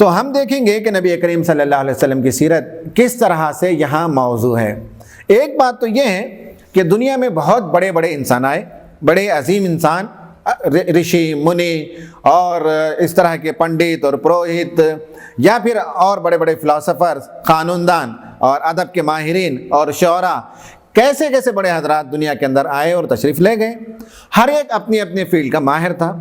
تو ہم دیکھیں گے کہ نبی کریم صلی اللہ علیہ وسلم کی سیرت کس طرح سے یہاں موضوع ہے۔ ایک بات تو یہ ہے کہ دنیا میں بہت بڑے بڑے انسان آئے، بڑے عظیم انسان، رشی منی اور اس طرح کے پنڈت اور پروہت، یا پھر اور بڑے بڑے فلاسفرز، قانون دان اور ادب کے ماہرین اور شعراء، کیسے کیسے بڑے حضرات دنیا کے اندر آئے اور تشریف لے گئے۔ ہر ایک اپنی اپنے فیلڈ کا ماہر تھا،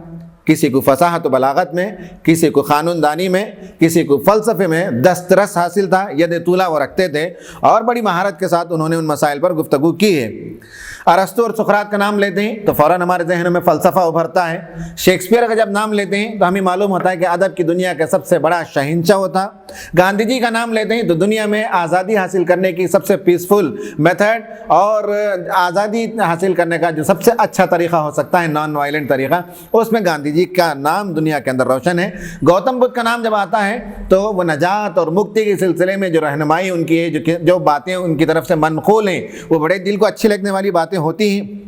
کسی کو فصاحت و بلاغت میں، کسی کو قانون دانی میں، کسی کو فلسفے میں دسترس حاصل تھا، ید طولہ وہ رکھتے تھے اور بڑی مہارت کے ساتھ انہوں نے ان مسائل پر گفتگو کی ہے۔ ارسطو اور سقراط کا نام لیتے ہیں تو فوراً ہمارے ذہنوں میں فلسفہ ابھرتا ہے۔ شیکسپیئر کا جب نام لیتے ہیں تو ہمیں معلوم ہوتا ہے کہ ادب کی دنیا کا سب سے بڑا شہنشاہ ہوتا۔ گاندھی جی کا نام لیتے ہیں تو دنیا میں آزادی حاصل کرنے کی سب سے پیسفل میتھڈ اور آزادی حاصل کرنے کا جو سب سے اچھا طریقہ ہو سکتا ہے، نان وائلنٹ طریقہ، اس میں گاندھی جی کا نام دنیا کے اندر روشن ہے۔ گوتم بدھ کا نام جب آتا ہے تو وہ نجات اور مکتی کے سلسلے میں جو رہنمائی ان کی ہے، جو باتیں ان کی طرف سے منقول ہیں، وہ بڑے دل کو اچھی لگنے والی باتیں ہوتی ہیں۔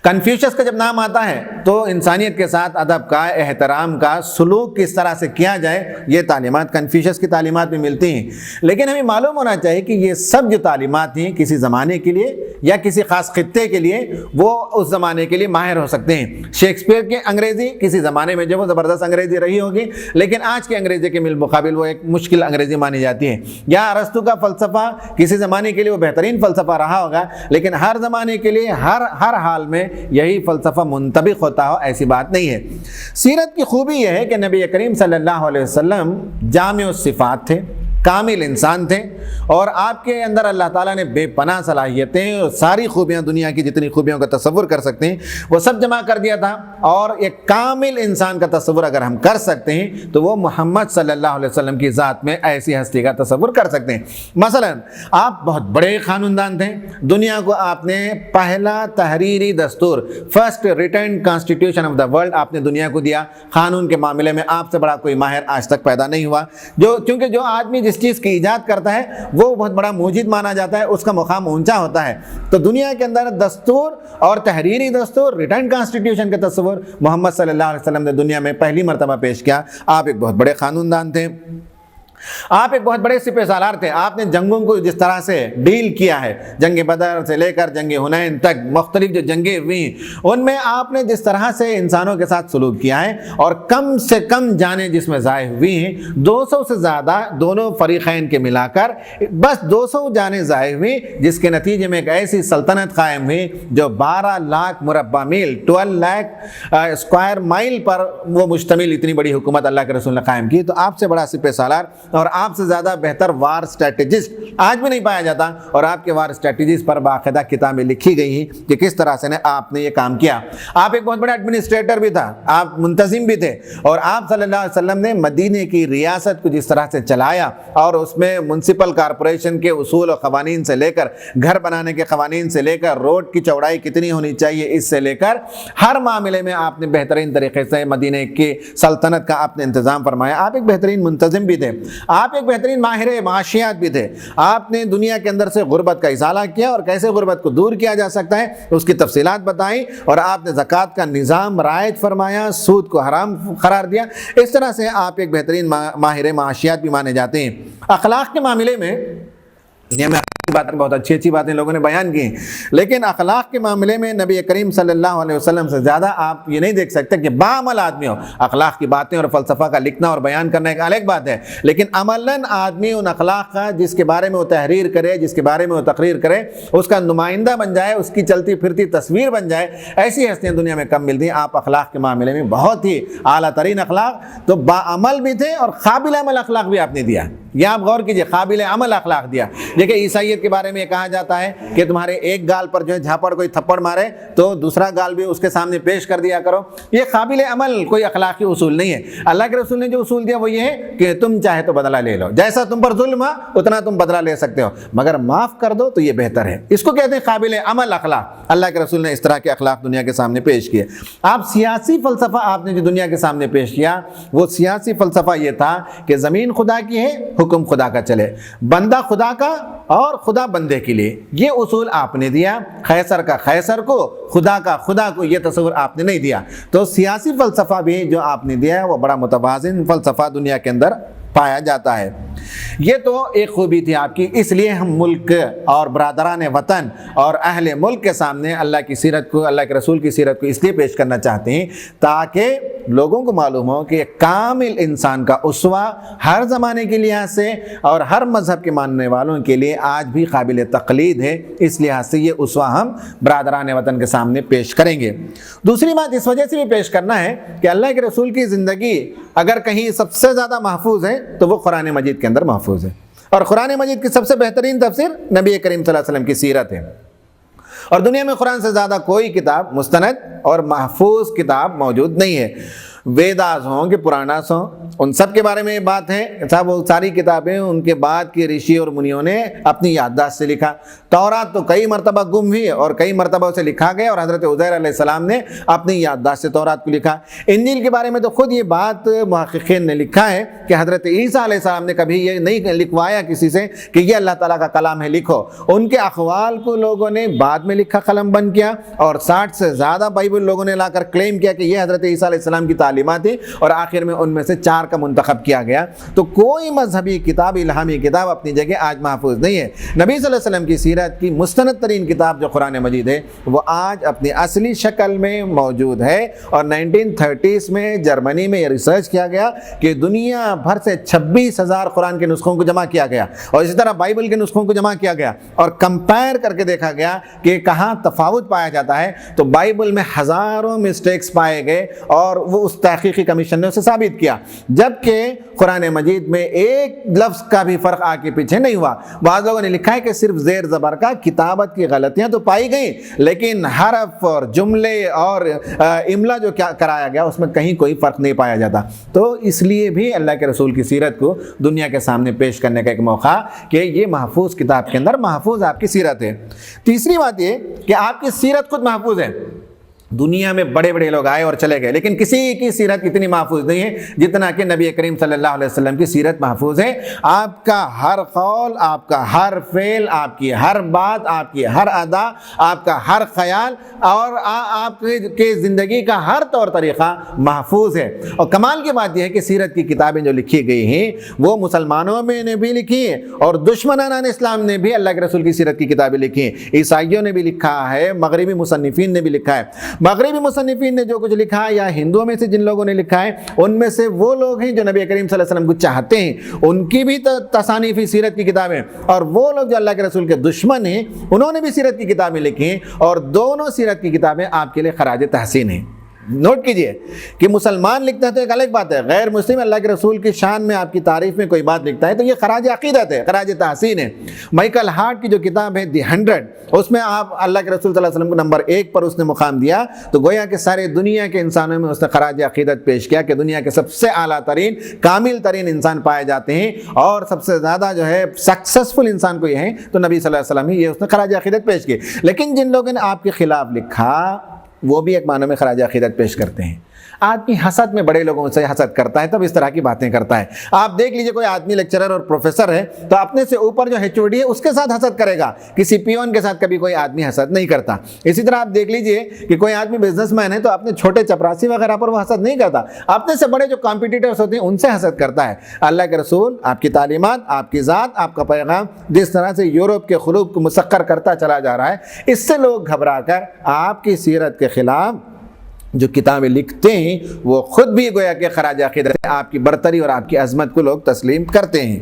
کنفیوشس کا جب نام آتا ہے تو انسانیت کے ساتھ ادب کا، احترام کا، سلوک کس طرح سے کیا جائے، یہ تعلیمات کنفیوشس کی تعلیمات میں ملتی ہیں۔ لیکن ہمیں معلوم ہونا چاہیے کہ یہ سب جو تعلیمات ہیں کسی زمانے کے لیے یا کسی خاص خطے کے لیے، وہ اس زمانے کے لیے ماہر ہو سکتے ہیں۔ شیکسپیئر کی انگریزی کسی زمانے میں جو وہ زبردست انگریزی رہی ہوگی، لیکن آج کے انگریزی کے بالمقابل وہ ایک مشکل انگریزی مانی جاتی ہے۔ یا ارسطو کا فلسفہ کسی زمانے کے لیے وہ بہترین فلسفہ رہا ہوگا، لیکن ہر زمانے کے لیے ہر حال میں یہی فلسفہ منطبق ہوتا ہو، ایسی بات نہیں ہے۔ سیرت کی خوبی یہ ہے کہ نبی کریم صلی اللہ علیہ وسلم جامع الصفات تھے، کامل انسان تھے، اور آپ کے اندر اللہ تعالیٰ نے بے پناہ صلاحیتیں اور ساری خوبیاں، دنیا کی جتنی خوبیوں کا تصور کر سکتے ہیں وہ سب جمع کر دیا تھا۔ اور ایک کامل انسان کا تصور اگر ہم کر سکتے ہیں تو وہ محمد صلی اللہ علیہ وسلم کی ذات میں ایسی ہستی کا تصور کر سکتے ہیں۔ مثلا آپ بہت بڑے قانون دان تھے، دنیا کو آپ نے پہلا تحریری دستور، first return constitution of the world آپ نے دنیا کو دیا۔ قانون کے معاملے میں آپ سے بڑا کوئی ماہر آج تک پیدا نہیں ہوا، کیونکہ جو آدمی جس چیز کی ایجاد کرتا ہے وہ بہت بڑا موجد مانا جاتا ہے، اس کا مقام اونچا ہوتا ہے۔ تو دنیا کے اندر دستور اور تحریری دستور، ریٹن کانسٹیٹیوشن کا تصور محمد صلی اللہ علیہ وسلم نے دنیا میں پہلی مرتبہ پیش کیا۔ آپ ایک بہت بڑے قانون دان تھے، آپ ایک بہت بڑے سپہ سالار تھے، آپ نے جنگوں کو جس طرح سے ڈیل کیا ہے، جنگ بدر سے لے کر جنگ حنین تک مختلف جو جنگیں ہوئی ہیں ان میں آپ نے جس طرح سے انسانوں کے ساتھ سلوک کیا ہے، اور کم سے کم جانیں جس میں ضائع ہوئی ہیں 200 سے زیادہ دونوں فریقین کے ملا کر بس 200 جانیں ضائع ہوئی، جس کے نتیجے میں ایک ایسی سلطنت قائم ہوئی جو 12 لاکھ مربع میل 12 لاکھ اسکوائر مائل پر وہ مشتمل اتنی بڑی حکومت اللہ کے رسول نے قائم کی۔ تو آپ سے بڑا سپہ سالار اور آپ سے زیادہ بہتر وار اسٹریٹجسٹ آج بھی نہیں پایا جاتا، اور آپ کے وار اسٹریٹجیز پر باقاعدہ کتابیں لکھی گئی ہیں کہ کس طرح سے آپ نے یہ کام کیا۔ آپ ایک بہت بڑا ایڈمنسٹریٹر بھی تھا، آپ منتظم بھی تھے، اور آپ صلی اللہ علیہ وسلم نے مدینے کی ریاست کو جس طرح سے چلایا، اور اس میں منسپل کارپوریشن کے اصول و قوانین سے لے کر، گھر بنانے کے قوانین سے لے کر، روڈ کی چوڑائی کتنی ہونی چاہیے اس سے لے کر، ہر معاملے میں آپ نے بہترین طریقے سے مدینے کی سلطنت کا آپ نے انتظام فرمایا۔ آپ ایک بہترین منتظم بھی تھے، آپ ایک بہترین ماہر معاشیات بھی تھے۔ آپ نے دنیا کے اندر سے غربت کا ازالہ کیا اور کیسے غربت کو دور کیا جا سکتا ہے اس کی تفصیلات بتائیں، اور آپ نے زکوٰۃ کا نظام رعایت فرمایا، سود کو حرام قرار دیا۔ اس طرح سے آپ ایک بہترین ماہر معاشیات بھی مانے جاتے ہیں۔ اخلاق کے معاملے میں دنیا میں باتیں بہت اچھی اچھی باتیں لوگوں نے بیان کی ہیں، لیکن اخلاق کے معاملے میں نبی کریم صلی اللہ علیہ وسلم سے زیادہ آپ یہ نہیں دیکھ سکتے کہ باعمل آدمی ہو۔ اخلاق کی باتیں اور فلسفہ کا لکھنا اور بیان کرنا ایک الگ بات ہے، لیکن عملاً آدمی ان اخلاق کا جس کے بارے میں وہ تحریر کرے، جس کے بارے میں وہ تقریر کرے، اس کا نمائندہ بن جائے، اس کی چلتی پھرتی تصویر بن جائے، ایسی ہستیاں دنیا میں کم ملتی ہیں۔ آپ اخلاق کے معاملے میں بہت ہی اعلیٰ ترین اخلاق، تو باعمل بھی تھے اور قابل عمل اخلاق بھی آپ نے دیا۔ یہ آپ غور کیجئے، قابل عمل اخلاق دیا۔ دیکھیں عیسائیت کے بارے میں یہ کہا جاتا ہے کہ تمہارے ایک گال پر جو ہے جھاپڑ کوئی تھپڑ مارے تو دوسرا گال بھی اس کے سامنے پیش کر دیا کرو۔ یہ قابل عمل کوئی اخلاقی اصول نہیں ہے۔ اللہ کے رسول نے جو اصول دیا وہ یہ ہے کہ تم چاہے تو بدلہ لے لو، جیسا تم پر ظلم ہوا اتنا تم بدلہ لے سکتے ہو، مگر معاف کر دو تو یہ بہتر ہے۔ اس کو کہتے ہیں قابل عمل اخلاق۔ اللہ کے رسول نے اس طرح کے اخلاق دنیا کے سامنے پیش کیے۔ آپ سیاسی فلسفہ آپ نے جو دنیا کے سامنے پیش کیا، وہ سیاسی فلسفہ یہ تھا کہ زمین خدا کی ہے، حکم خدا کا چلے، بندہ خدا کا اور خدا بندے کے لیے، یہ اصول آپ نے دیا۔ قیصر کا قیصر کو، خدا کا خدا کو، یہ تصور آپ نے نہیں دیا۔ تو سیاسی فلسفہ بھی جو آپ نے دیا ہے وہ بڑا متوازن فلسفہ دنیا کے اندر پایا جاتا ہے۔ یہ تو ایک خوبی تھی آپ کی، اس لیے ہم ملک اور برادران وطن اور اہل ملک کے سامنے اللہ کی سیرت کو، اللہ کے رسول کی سیرت کو اس لیے پیش کرنا چاہتے ہیں تاکہ لوگوں کو معلوم ہو کہ کامل انسان کا اسوہ ہر زمانے کے لحاظ سے اور ہر مذہب کے ماننے والوں کے لیے آج بھی قابل تقلید ہے۔ اس لحاظ سے یہ اسوہ ہم برادران وطن کے سامنے پیش کریں گے۔ دوسری بات اس وجہ سے بھی پیش کرنا ہے کہ اللہ کے رسول کی زندگی اگر کہیں سب سے زیادہ محفوظ ہے تو وہ قرآن مجید کے اندر محفوظ ہے، اور قرآن مجید کی سب سے بہترین تفسیر نبی کریم صلی اللہ علیہ وسلم کی سیرت ہے، اور دنیا میں قرآن سے زیادہ کوئی کتاب مستند اور محفوظ کتاب موجود نہیں ہے۔ ویداز ہوں کہ پراناس ہوں، ان سب کے بارے میں بات ہے صاحب، وہ ساری کتابیں ان کے بعد کے رشی اور منیوں نے اپنی یادداشت سے لکھا۔ تورات تو کئی مرتبہ گم ہوئی اور کئی مرتبہ اسے لکھا گیا، اور حضرت عزیر علیہ السلام نے اپنی یادداشت سے تورات کو لکھا۔ انجیل کے بارے میں تو خود یہ بات محققین نے لکھا ہے کہ حضرت عیسیٰ علیہ السلام نے کبھی یہ نہیں لکھوایا کسی سے کہ یہ اللہ تعالیٰ کا کلام ہے لکھو، ان کے اقوال کو لوگوں نے بعد میں لکھا قلم بند کیا، اور 60 سے زیادہ بائبل لوگوں نے لا کر کلیم کیا کہ یہ حضرت عیسیٰ علیہ السلام کی تعلیمات ہیں، اور آخر میں ان میں سے 4 کا منتخب کیا گیا۔ تو کوئی مذہبی کتاب، الہامی کتاب اپنی جگہ آج محفوظ نہیں ہے۔ نبی صلی اللہ علیہ وسلم کی سیرت کی مستند ترین کتاب جو قرآن مجید ہے وہ آج اپنی اصلی شکل میں موجود ہے، اور 1930s میں جرمنی میں یہ ریسرچ کیا گیا کہ دنیا بھر سے 26,000 قرآن کے نسخوں کو جمع کیا گیا، اور اسی طرح بائبل کے نسخوں کو جمع کیا گیا، اور کمپائر کر کے دیکھا گیا کہ کہاں تفاوت پایا جاتا ہے۔ تو بائبل میں ہزاروں مسٹیکس پائے گئے، اور وہ اس تحقیقی کمیشن نے اسے ثابت کیا، جبکہ قرآن مجید میں ایک لفظ کا بھی فرق آگے پیچھے نہیں ہوا۔ بعض لوگوں نے لکھا ہے کہ صرف زیر زبر کا کتابت کی غلطیاں تو پائی گئیں، لیکن حرف اور جملے اور املا جو کرایا گیا اس میں کہیں کوئی فرق نہیں پایا جاتا۔ تو اس لیے بھی اللہ کے رسول کی سیرت کو دنیا کے سامنے پیش کرنے کا ایک موقع کہ یہ محفوظ کتاب کے اندر محفوظ آپ کی سیرت ہے۔ تیسری بات یہ کہ آپ کی سیرت خود محفوظ ہے۔ دنیا میں بڑے بڑے لوگ آئے اور چلے گئے، لیکن کسی کی سیرت اتنی محفوظ نہیں ہے جتنا کہ نبی کریم صلی اللہ علیہ وسلم کی سیرت محفوظ ہے۔ آپ کا ہر قول، آپ کا ہر فعل، آپ کی ہر بات، آپ کی ہر ادا، آپ کا ہر خیال اور آپ کے زندگی کا ہر طور طریقہ محفوظ ہے۔ اور کمال کی بات یہ ہے کہ سیرت کی کتابیں جو لکھی گئی ہیں وہ مسلمانوں میں نے بھی لکھی ہیں، اور دشمنان اسلام نے بھی اللہ کے رسول کی سیرت کی کتابیں لکھی ہیں۔ عیسائیوں نے بھی لکھا ہے، مغربی مصنفین نے بھی لکھا ہے۔ مغربی مصنفین نے جو کچھ لکھا ہے، یا ہندوؤں میں سے جن لوگوں نے لکھا ہے، ان میں سے وہ لوگ ہیں جو نبی کریم صلی اللہ علیہ وسلم کو چاہتے ہیں، ان کی بھی تصانیف سیرت کی کتابیں، اور وہ لوگ جو اللہ کے رسول کے دشمن ہیں انہوں نے بھی سیرت کی کتابیں لکھی ہیں، اور دونوں سیرت کی کتابیں آپ کے لیے خراج تحسین ہیں۔ نوٹ کیجئے کہ مسلمان لکھتا ہے تو ایک الگ بات ہے، غیر مسلم اللہ کے رسول کی شان میں، آپ کی تعریف میں کوئی بات لکھتا ہے تو یہ خراج عقیدت ہے، خراج تحسین ہے۔ مائیکل ہارٹ کی جو کتاب ہے دی 100، اس میں آپ اللہ کے رسول صلی اللہ علیہ وسلم کو نمبر 1 پر اس نے مقام دیا، تو گویا کہ سارے دنیا کے انسانوں میں اس نے خراج عقیدت پیش کیا کہ دنیا کے سب سے اعلیٰ ترین، کامل ترین انسان پائے جاتے ہیں، اور سب سے زیادہ جو ہے سکسیسفل انسان کوئی ہے تو نبی صلی اللہ علیہ وسلم ہی، یہ اس نے خراج عقیدت پیش کی۔ لیکن جن لوگوں نے آپ کے خلاف لکھا وہ بھی ایک معنی میں خراج عقیدت پیش کرتے ہیں۔ آدمی حسد میں بڑے لوگوں سے حسد کرتا ہے، تب اس طرح کی باتیں کرتا ہے۔ آپ دیکھ لیجئے کوئی آدمی لیکچرر اور پروفیسر ہے تو اپنے سے اوپر جو HOD ہے اس کے ساتھ حسد کرے گا، کسی پیون کے ساتھ کبھی کوئی آدمی حسد نہیں کرتا۔ اسی طرح آپ دیکھ لیجئے کہ کوئی آدمی بزنس مین ہے تو اپنے چھوٹے چپراسی وغیرہ پر وہ حسد نہیں کرتا، اپنے سے بڑے جو کمپیٹیٹرز ہوتے ہیں ان سے حسد کرتا ہے۔ اللہ کے رسول، آپ کی تعلیمات، آپ کی ذات، آپ کا پیغام جس طرح سے یورپ کے خلوق کو مسخر کرتا چلا جا رہا ہے، اس سے لوگ گھبرا کر آپ کی سیرت کے خلاف جو کتابیں لکھتے ہیں وہ خود بھی گویا کہ خراج عقیدت ہے، آپ کی برتری اور آپ کی عظمت کو لوگ تسلیم کرتے ہیں۔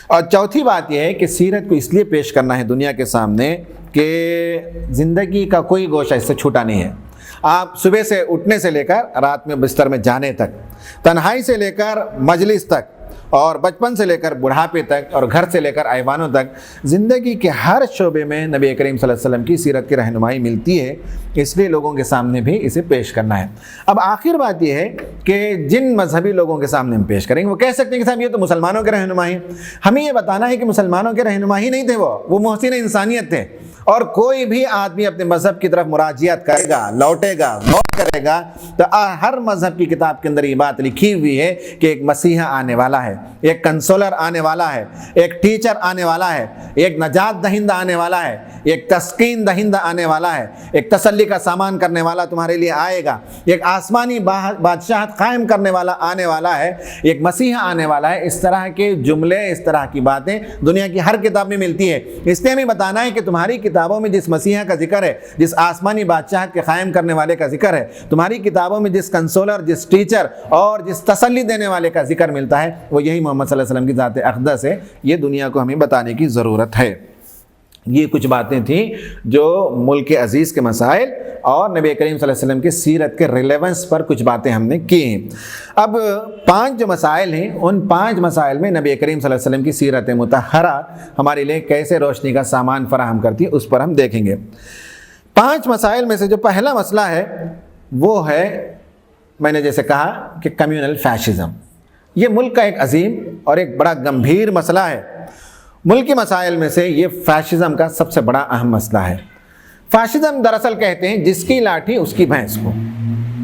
اور چوتھی بات یہ ہے کہ سیرت کو اس لیے پیش کرنا ہے دنیا کے سامنے کہ زندگی کا کوئی گوشہ اس سے چھوٹا نہیں ہے۔ آپ صبح سے اٹھنے سے لے کر رات میں بستر میں جانے تک، تنہائی سے لے کر مجلس تک، اور بچپن سے لے کر بڑھاپے تک، اور گھر سے لے کر ایوانوں تک، زندگی کے ہر شعبے میں نبی کریم صلی اللہ علیہ وسلم کی سیرت کی رہنمائی ملتی ہے، اس لیے لوگوں کے سامنے بھی اسے پیش کرنا ہے۔ اب آخر بات یہ ہے کہ جن مذہبی لوگوں کے سامنے ہم پیش کریں گے وہ کہہ سکتے ہیں کہ صاحب یہ تو مسلمانوں کے رہنما ہیں۔ ہمیں یہ بتانا ہے کہ مسلمانوں کے رہنما ہی نہیں تھے، وہ محسن انسانیت تھے، اور کوئی بھی آدمی اپنے مذہب کی طرف مراجعت کرے گا، لوٹے گا، غور کرے گا، تو ہر مذہب کی کتاب کے اندر یہ بات لکھی ہوئی ہے کہ ایک مسیحا آنے والا ہے، ایک کنسولر آنے والا ہے، ایک ٹیچر آنے والا ہے، ایک نجات دہندہ آنے والا ہے، ایک تسکین دہندہ آنے والا ہے، ایک تسلی کا سامان کرنے والا تمہارے لیے آئے گا، ایک آسمانی بادشاہت قائم کرنے والا آنے والا ہے، ایک مسیحا آنے والا ہے۔ اس طرح کے جملے، اس طرح کی باتیں دنیا کی ہر کتاب میں ملتی ہے۔ اس لیے ہمیں بتانا ہے کہ تمہاری کتابوں میں جس مسیحا کا ذکر ہے، جس آسمانی بادشاہت کے قائم کرنے والے کا ذکر ہے، تمہاری کتابوں میں جس کنسولر، جس ٹیچر اور جس تسلی دینے والے کا ذکر ملتا ہے، وہ یہی محمد صلی اللہ علیہ وسلم کی ذات اقدس ہے۔ یہ دنیا کو ہمیں بتانے کی ضرورت ہے۔ یہ کچھ باتیں تھیں جو ملک عزیز کے مسائل اور نبی کریم صلی اللہ علیہ وسلم کی سیرت کے ریلیونس پر کچھ باتیں ہم نے کی ہیں۔ اب 5 جو مسائل ہیں، ان 5 مسائل میں نبی کریم صلی اللہ علیہ وسلم کی سیرت مطہرہ ہمارے لیے کیسے روشنی کا سامان فراہم کرتی ہے، اس پر ہم دیکھیں گے۔ 5 مسائل میں سے جو پہلا مسئلہ ہے وہ ہے، میں نے جیسے کہا کہ کمیونل فیشزم۔ یہ ملک کا ایک عظیم اور ایک بڑا گمبھیر مسئلہ ہے۔ ملکی مسائل میں سے یہ فیشزم کا سب سے بڑا اہم مسئلہ ہے۔ فیشزم دراصل کہتے ہیں جس کی لاٹھی اس کی بھینس کو،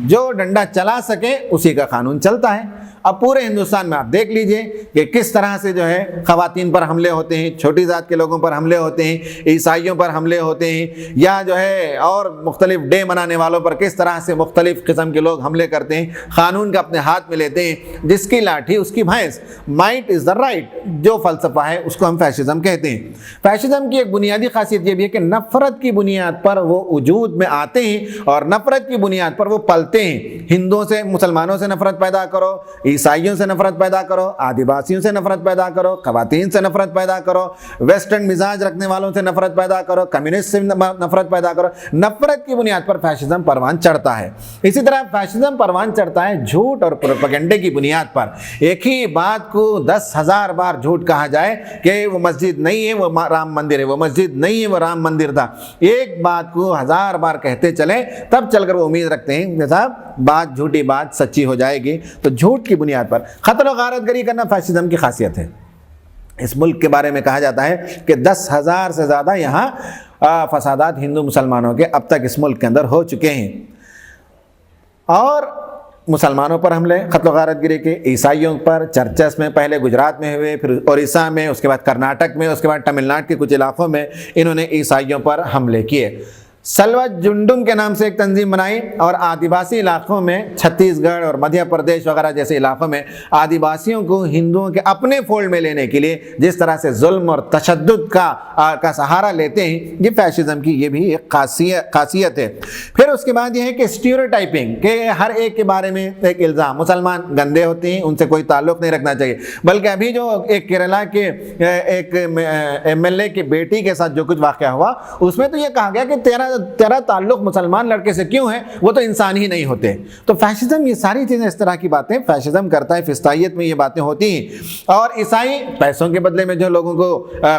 جو ڈنڈا چلا سکے اسی کا قانون چلتا ہے۔ اب پورے ہندوستان میں آپ دیکھ لیجئے کہ کس طرح سے جو ہے خواتین پر حملے ہوتے ہیں، چھوٹی ذات کے لوگوں پر حملے ہوتے ہیں، عیسائیوں پر حملے ہوتے ہیں، یا جو ہے اور مختلف ڈے منانے والوں پر کس طرح سے مختلف قسم کے لوگ حملے کرتے ہیں، قانون کا اپنے ہاتھ میں لیتے ہیں۔ جس کی لاٹھی اس کی بھینس، مائٹ از دا رائٹ، جو فلسفہ ہے اس کو ہم فیشزم کہتے ہیں۔ فیشزم کی ایک بنیادی خاصیت یہ بھی ہے کہ نفرت کی بنیاد پر وہ وجود میں آتے ہیں اور نفرت کی بنیاد پر وہ پلتے ہیں۔ ہندوؤں سے، مسلمانوں سے نفرت پیدا کرو، عیسائیوں سے نفرت پیدا کرو، آدیواسیوں سے نفرت پیدا کرو، خواتین سے نفرت پیدا کرو، ویسٹرن مزاج رکھنے والوں سے نفرت پیدا کرو، کمیونسٹ سے نفرت پیدا کرو۔ نفرت کی بنیاد پر فیشزم پروان چڑھتا ہے۔ اسی طرح فیشزم پروان چڑھتا ہے جھوٹ اور پروپیگنڈے کی بنیاد پر۔ ایک ہی بات کو 10,000 بار جھوٹ کہا جائے کہ وہ مسجد نہیں ہے، وہ رام مندر ہے، وہ مسجد نہیں ہے، وہ رام مندر تھا۔ ایک بات کو 1000 بار کہتے چلے، تب چل کر وہ امید رکھتے ہیں کہ صاحب بات، جھوٹی بات سچی ہو جائے گی۔ تو جھوٹ کی بنیاد پر قتل و غارت گری کرنا فیشزم کی خاصیت ہے۔ اس ملک کے بارے میں کہا جاتا ہے کہ 10,000 سے زیادہ یہاں فسادات ہندو مسلمانوں کے اب تک اس ملک کے اندر ہو چکے ہیں، اور مسلمانوں پر حملے، قتل و غارت گری کے، عیسائیوں پر چرچس میں پہلے گجرات میں ہوئے، پھر اڑیسہ میں، اس کے بعد کرناٹک میں، اس کے بعد تمل ناڈو کے کچھ علاقوں میں انہوں نے عیسائیوں پر حملے کیے۔ سلوا جنڈم کے نام سے ایک تنظیم بنائی، اور آدیواسی علاقوں میں چھتیس گڑھ اور مدھیہ پردیش وغیرہ جیسے علاقوں میں آدیواسیوں کو ہندوؤں کے اپنے فولڈ میں لینے کے لیے جس طرح سے ظلم اور تشدد کا سہارا لیتے ہیں، یہ فیشزم کی یہ بھی ایک خاصیت ہے۔ پھر اس کے بعد یہ ہے کہ اسٹیریوٹائپنگ، کہ ہر ایک کے بارے میں ایک الزام، مسلمان گندے ہوتے ہیں، ان سے کوئی تعلق نہیں رکھنا چاہیے۔ بلکہ ابھی جو ایک کیرلا کے ایک MLA کی بیٹی کے ساتھ جو کچھ واقعہ ہوا، اس میں تو یہ کہا گیا کہ تیرا تعلق مسلمان لڑکے سے کیوں ہے، وہ تو انسان ہی نہیں ہوتے۔ تو فیشزم یہ ساری چیزیں، اس طرح کی باتیں فیشزم کرتا ہے، فسطائیت میں یہ باتیں ہوتی ہیں۔ اور عیسائی پیسوں کے بدلے میں جو لوگوں کو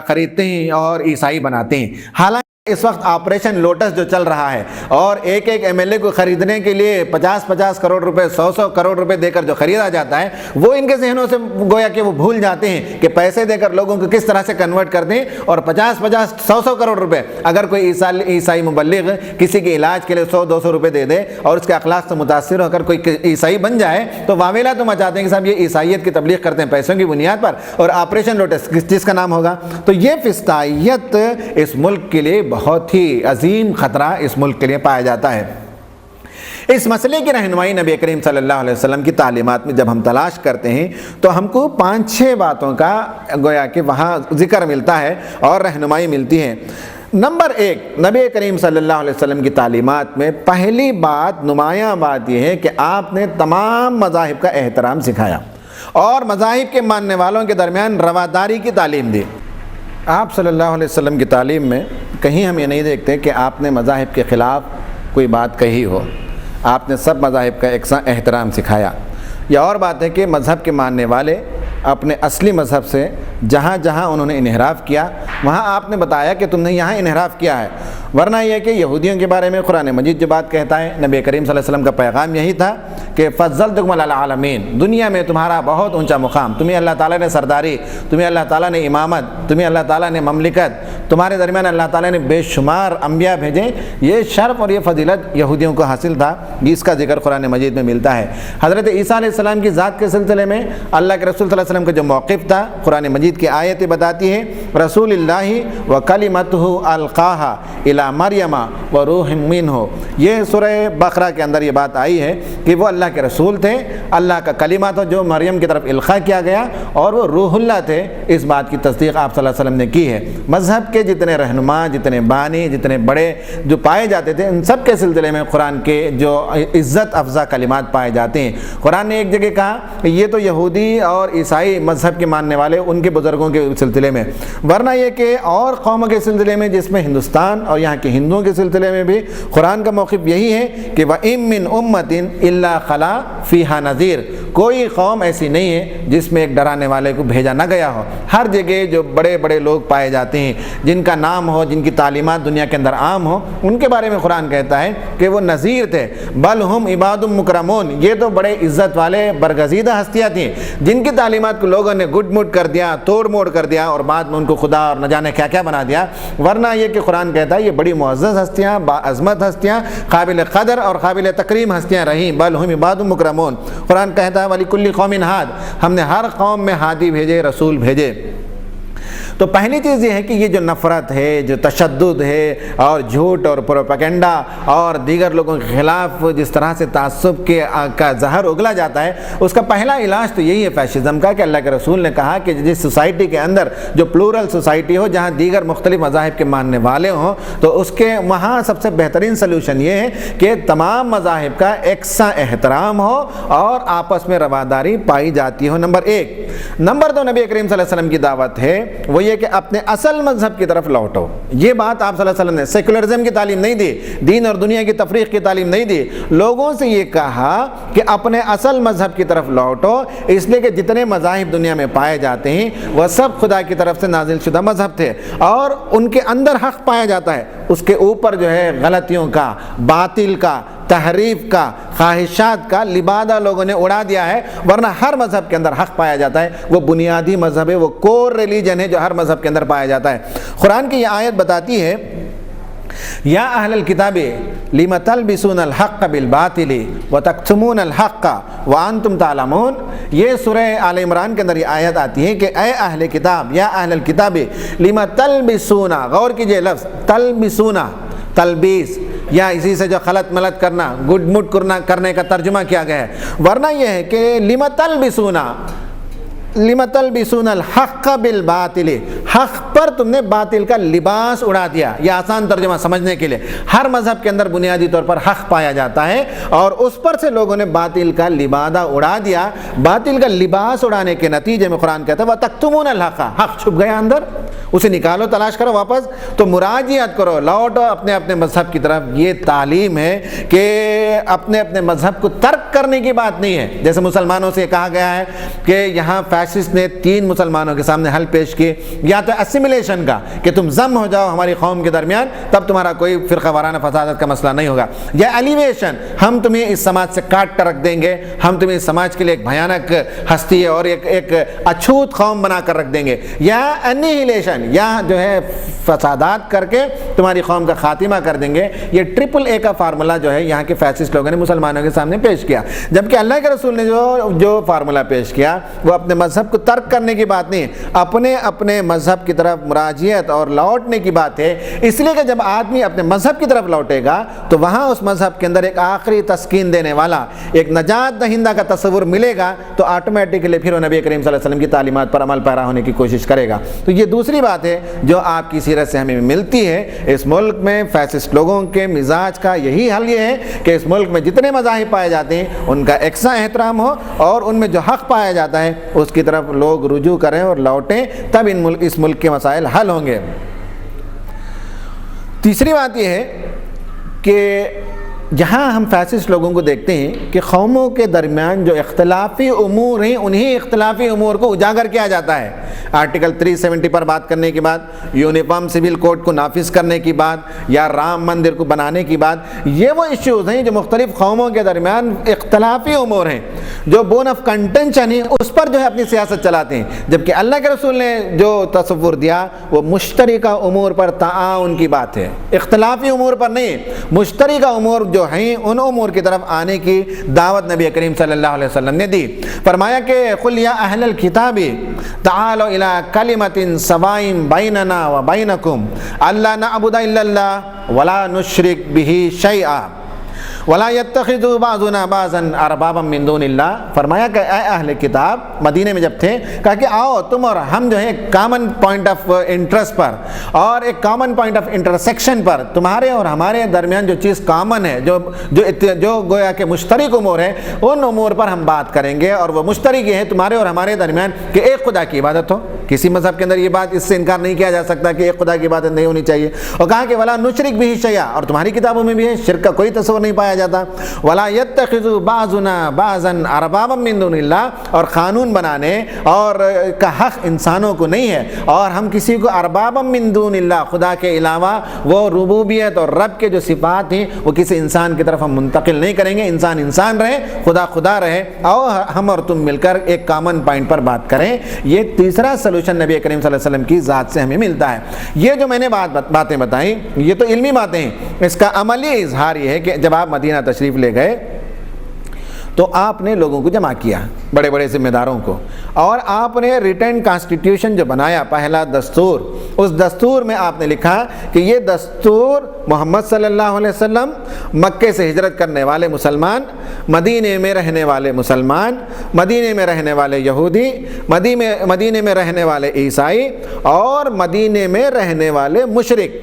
خریدتے ہیں اور عیسائی بناتے ہیں۔ حالانکہ اس وقت آپریشن لوٹس جو چل رہا ہے، اور ایک MLA کو خریدنے کے لیے 50 کروڑ روپے، 100 کروڑ روپے دے کر جو خریدا جاتا ہے، وہ ان کے ذہنوں سے گویا کہ وہ بھول جاتے ہیں کہ پیسے دے کر لوگوں کو کس طرح سے کنورٹ کر دیں، اور 100 کروڑ روپے اگر کوئی عیسائی مبلغ کسی کے علاج کے لیے 100-200 روپے دے دے اور اس کے اخلاق سے متاثر ہو کر کوئی عیسائی بن جائے، تو واویلا تو مچاتے ہیں کہ صاحب یہ عیسائیت کی تبلیغ کرتے ہیں پیسوں کی بنیاد پر، اور آپریشن لوٹس کس چیز کا نام ہوگا؟ تو یہ فسطائیت اس ملک کے لیے بہت ہی عظیم خطرہ اس ملک کے لیے پایا جاتا ہے۔ اس مسئلے کی رہنمائی نبی کریم صلی اللہ علیہ وسلم کی تعلیمات میں جب ہم تلاش کرتے ہیں تو ہم کو 5-6 باتوں کا گویا کہ وہاں ذکر ملتا ہے اور رہنمائی ملتی ہے۔ نمبر 1، نبی کریم صلی اللہ علیہ وسلم کی تعلیمات میں پہلی بات، نمایاں بات یہ ہے کہ آپ نے تمام مذاہب کا احترام سکھایا اور مذاہب کے ماننے والوں کے درمیان رواداری کی تعلیم دی۔ آپ صلی اللہ علیہ وسلم کی تعلیم میں کہیں ہم یہ نہیں دیکھتے کہ آپ نے مذاہب کے خلاف کوئی بات کہی ہو۔ آپ نے سب مذاہب کا یکساں احترام سکھایا۔ یہ اور بات ہے کہ مذہب کے ماننے والے اپنے اصلی مذہب سے جہاں جہاں انہوں نے انحراف کیا، وہاں آپ نے بتایا کہ تم نے یہاں انحراف کیا ہے۔ ورنہ یہ کہ یہودیوں کے بارے میں قرآن مجید جو بات کہتا ہے، نبی کریم صلی اللہ علیہ وسلم کا پیغام یہی تھا کہ فضلتکم علی العالمین، دنیا میں تمہارا بہت اونچا مقام، تمہیں اللہ تعالیٰ نے سرداری، تمہیں اللہ تعالیٰ نے امامت، تمہیں اللہ تعالیٰ نے مملکت، تمہارے درمیان اللہ تعالیٰ نے بے شمار انبیاء بھیجے، یہ شرف اور یہ فضیلت یہودیوں کو حاصل تھا، اس کا ذکر قرآن مجید میں ملتا ہے۔ حضرت عیسیٰ علیہ السلام کی ذات کے سلسلے میں اللہ کے رسول صلی اللہ علیہ وسلم کا جو موقف تھا، قرآن مجید کی آیتیں بتاتی ہیں، رسول اللہ وکلمتہ القاہا الی مریم وروح منہ، یہ سورہ بقرہ کے اندر یہ بات آئی ہے کہ وہ اللہ کے رسول تھے، اللہ کا کلمہ تھا جو مریم کی طرف القاء کیا گیا، اور وہ روح اللہ تھے۔ اس بات کی تصدیق آپ صلی اللہ علیہ وسلم نے کی ہے۔ مذہب کے جتنے رہنما، جتنے بانی، جتنے بڑے جو پائے جاتے تھے، ان سب کے سلسلے میں قرآن کے جو عزت افزا کلمات پائے جاتے ہیں۔ قرآن نے ایک جگہ کہا کہ یہ تو یہودی اور عیسائی مذہب کے ماننے والے ان کے بزرگوں کے سلسلے میں، ورنہ یہ کہ اور قوموں کے سلسلے میں، جس میں ہندوستان اور یہاں کے ہندوؤں کے سلسلے میں بھی قرآن کا موقف یہی ہے کہ وَإِن مِّنْ أُمَّةٍ إِلَّا خَلَا فِيهَا نَذِيرٌ، کوئی قوم ایسی نہیں ہے جس میں ایک ڈرانے والے کو بھیجا نہ گیا ہو۔ ہر جگہ جو بڑے بڑے لوگ پائے جاتے ہیں، جن کا نام ہو، جن کی تعلیمات دنیا کے اندر عام ہو، ان کے بارے میں قرآن کہتا ہے کہ وہ نذیر تھے۔ بل ہم عباد مکرمون، یہ تو بڑے عزت والے برگزیدہ ہستیاں تھیں جن کی تعلیمات کو لوگوں نے گڈ مڈ کر دیا، توڑ موڑ کر دیا، اور بعد میں ان کو خدا اور نہ جانے کیا کیا بنا دیا۔ ورنہ یہ کہ قرآن کہتا ہے یہ بڑی معزز ہستیاں، باعظمت ہستیاں، قابل قدر اور قابل تکریم ہستیاں رہیں۔ بل ہم عباد مکرمون، قرآن کہتا ہے وَلِكُلِّ قَوْمٍ ہاد، ہم نے ہر قوم میں ہادی بھیجے، رسول بھیجے۔ تو پہلی چیز یہ ہے کہ یہ جو نفرت ہے، جو تشدد ہے، اور جھوٹ اور پروپیگنڈا اور دیگر لوگوں کے خلاف جس طرح سے تعصب کا زہر اگلا جاتا ہے، اس کا پہلا علاج تو یہی ہے فیشزم کا، کہ اللہ کے رسول نے کہا کہ جس سوسائٹی کے اندر جو پلورل سوسائٹی ہو، جہاں دیگر مختلف مذاہب کے ماننے والے ہوں، تو اس کے وہاں سب سے بہترین سلوشن یہ ہے کہ تمام مذاہب کا یکساں احترام ہو اور آپس میں رواداری پائی جاتی ہو، نمبر ایک۔ نمبر دو، نبی کریم صلی اللہ علیہ وسلم کی دعوت ہے وہ یہ کہ اپنے اصل مذہب کی طرف لوٹو۔ یہ بات آپ صلی اللہ علیہ وسلم نے سیکولرزم کی تعلیم نہیں دی، دین اور دنیا کی تفریق کی تعلیم نہیں دی، لوگوں سے یہ کہا کہ اپنے اصل مذہب کی طرف لوٹو، اس لیے کہ جتنے مذاہب دنیا میں پائے جاتے ہیں وہ سب خدا کی طرف سے نازل شدہ مذہب تھے، اور ان کے اندر حق پایا جاتا ہے، اس کے اوپر جو ہے غلطیوں کا، باطل کا، تحریف کا، خواہشات کا لبادہ لوگوں نے اڑا دیا ہے۔ ورنہ ہر مذہب کے اندر حق پایا جاتا ہے، وہ بنیادی مذہب ہے، وہ کور ریلیجن ہے جو ہر مذہب کے اندر پایا جاتا ہے۔ قرآن کی یہ آیت بتاتی ہے یا اہل الکتاب لم تلبسون الحق بالباطل وتکتمون الحق وانتم تعلمون، یہ سورہ آل عمران کے اندر یہ آیت آتی ہے کہ اے اہل کتاب، یا اہل الکتاب لم تلبسون، غور کیجئے لفظ تلبسون، تلبیس یا اسی سے جو خلط ملط کرنا، گڈ مڈ کرنے کا ترجمہ کیا گیا ہے، ورنہ یہ ہے کہ لم تلبسون الحق بالباطل، حق پر تم نے باطل کا لباس اڑا دیا۔ یہ آسان ترجمہ سمجھنے کے لیے، ہر مذہب کے اندر بنیادی طور پر حق پایا جاتا ہے، اور اس پر سے لوگوں نے باطل کا لبادہ اڑا دیا۔ باطل کا لباس اڑانے کے نتیجے میں قرآن کہتا ہے وَتَكْتُمُونَ الْحَقَّ، حق چھپ گیا اندر، اسے نکالو، تلاش کرو واپس، تو مراجعت کرو، لوٹو اپنے اپنے مذہب کی طرف۔ یہ تعلیم ہے کہ اپنے اپنے مذہب کو ترک کرنے کی بات نہیں ہے، جیسے مسلمانوں سے کہا گیا ہے کہ یہاں فیسسٹ نے 3 مسلمانوں کے سامنے حل پیش کیے، یا تو اسیمیلیشن کا کہ تم ضم ہو جاؤ ہماری قوم کے درمیان، تب تمہارا کوئی فرقہ وارانہ فسادت کا مسئلہ نہیں ہوگا، یا ایلیویشن، ہم تمہیں اس سماج سے کاٹ کر رکھ دیں گے، ہم تمہیں اس سماج کے لیے ایک بھیانک ہستی اور ایک اچھوت قوم بنا کر رکھ دیں گے، یا انیہیلیشن، یا جو ہے فسادات کر کے تمہاری قوم کا خاتمہ کر دیں گے۔ یہ ٹرپل اے کا فارمولہ جو ہے یہاں کے فیسسٹ لوگوں نے مسلمانوں کے سامنے پیش کیا، جبکہ اللہ کے رسول نے جو فارمولہ پیش کیا وہ اپنے مذہب کو ترک کرنے کی بات نہیں، اپنے مذہب کی طرف مراجعت اور لوٹنے کی بات ہے۔ اس لیے کہ جب آدمی اپنے مذہب کی طرف لوٹے گا تو وہاں اس مذہب کے اندر ایک آخری تسکین دینے والا، ایک نجات دہندہ کا تصور ملے گا، تو آٹومیٹکلی پھر وہ نبی کریم صلی اللہ علیہ وسلم کی تعلیمات پر عمل پیرا ہونے کی کوشش کرے گا۔ تو یہ دوسری بات ہے جو آپ کی سیرت سے ہمیں ملتی ہے۔ اس ملک میں فیسسٹ لوگوں کے مزاج کا یہی حل یہ ہے کہ اس ملک میں جتنے مذاہب پائے جاتے ہیں ان کا یکساں احترام ہو، اور ان میں جو حق پایا جاتا ہے اس کی طرف لوگ رجوع کریں اور لوٹیں، تب اس ملک کے مسائل حل ہوں گے۔ تیسری بات یہ ہے کہ جہاں ہم فیسسٹ لوگوں کو دیکھتے ہیں کہ قوموں کے درمیان جو اختلافی امور ہیں انہیں اختلافی امور کو اجاگر کیا جاتا ہے. آرٹیکل 370 پر بات کرنے کے بعد، یونیفارم سول کوڈ کو نافذ کرنے کی بات، یا رام مندر کو بنانے کی بات، یہ وہ ایشوز ہیں جو مختلف قوموں کے درمیان اختلافی امور ہیں، جو بون آف کنٹینشن ہیں، اس پر جو ہے اپنی سیاست چلاتے ہیں. جبکہ اللہ کے رسول نے جو تصور دیا وہ مشترکہ امور پر تعاون کی بات ہے، اختلافی امور پر نہیں. مشترکہ امور جو ہیں ان امور کی طرف آنے کی دعوت نبی کریم صلی اللہ علیہ وسلم نے دی. فرمایا کہ قل یا اہل الکتاب تعالوا الی کلمۃ سواء بیننا و بینکم الا نعبد الا اللہ ولا نشرک بہ شیئا ولا يتخذوا بعضنا بعضا اربابا من دون اللہ. فرمایا کہ اے اہل کتاب، مدینے میں جب تھے، کہا کہ آؤ تم اور ہم جو ہے ایک کامن پوائنٹ آف انٹرسٹ پر اور ایک کامن پوائنٹ آف انٹرسیکشن پر، تمہارے اور ہمارے درمیان جو چیز کامن ہے، جو گویا کہ مشترک امور ہے، ان امور پر ہم بات کریں گے. اور وہ مشترک یہ ہے تمہارے اور ہمارے درمیان کہ ایک خدا کی عبادت ہو. کسی مذہب کے اندر یہ بات، اس سے انکار نہیں کیا جا سکتا کہ ایک خدا کی عبادت نہیں ہونی چاہیے. اور کہا کہ ولا نشرک بہ شیئا، اور تمہاری کتابوں میں بھی ہے شرک کا کوئی تصور نہیں پایا جاتا. ولا يتخذوا بعضنا بعضا اربابا من دون اللہ، اور قانون بنانے اور کا حق انسانوں کو نہیں ہے، اور ہم کسی کو اربابا من دون اللہ، خدا کے علاوہ وہ ربوبیت اور رب کے جو صفات ہیں وہ کسی انسان کی طرف ہم منتقل نہیں کریں گے. انسان انسان رہے، خدا خدا رہے، اور ہم اور تم مل کر ایک کامن پوائنٹ پر بات کریں. یہ تیسرا سلوشن نبی کریم صلی اللہ علیہ وسلم کی ذات سے ہمیں ملتا ہے. یہ جو میں نے باتیں بتائیں یہ تو علمی باتیں ہیں. اس کا عملی اظہار یہ ہے کہ جب آپ مدینہ تشریف لے گئے تو آپ نے لوگوں کو جمع کیا، بڑے بڑے ذمہ داروں کو، اور آپ نے ریٹن کانسٹیٹیوشن جو بنایا، پہلا دستور، اس دستور میں آپ نے لکھا کہ یہ دستور محمد صلی اللہ علیہ وسلم، مکے سے ہجرت کرنے والے مسلمان، مدینے میں رہنے والے مسلمان، مدینے میں رہنے والے یہودی، مدینے میں رہنے والے عیسائی، اور مدینے میں رہنے والے مشرک،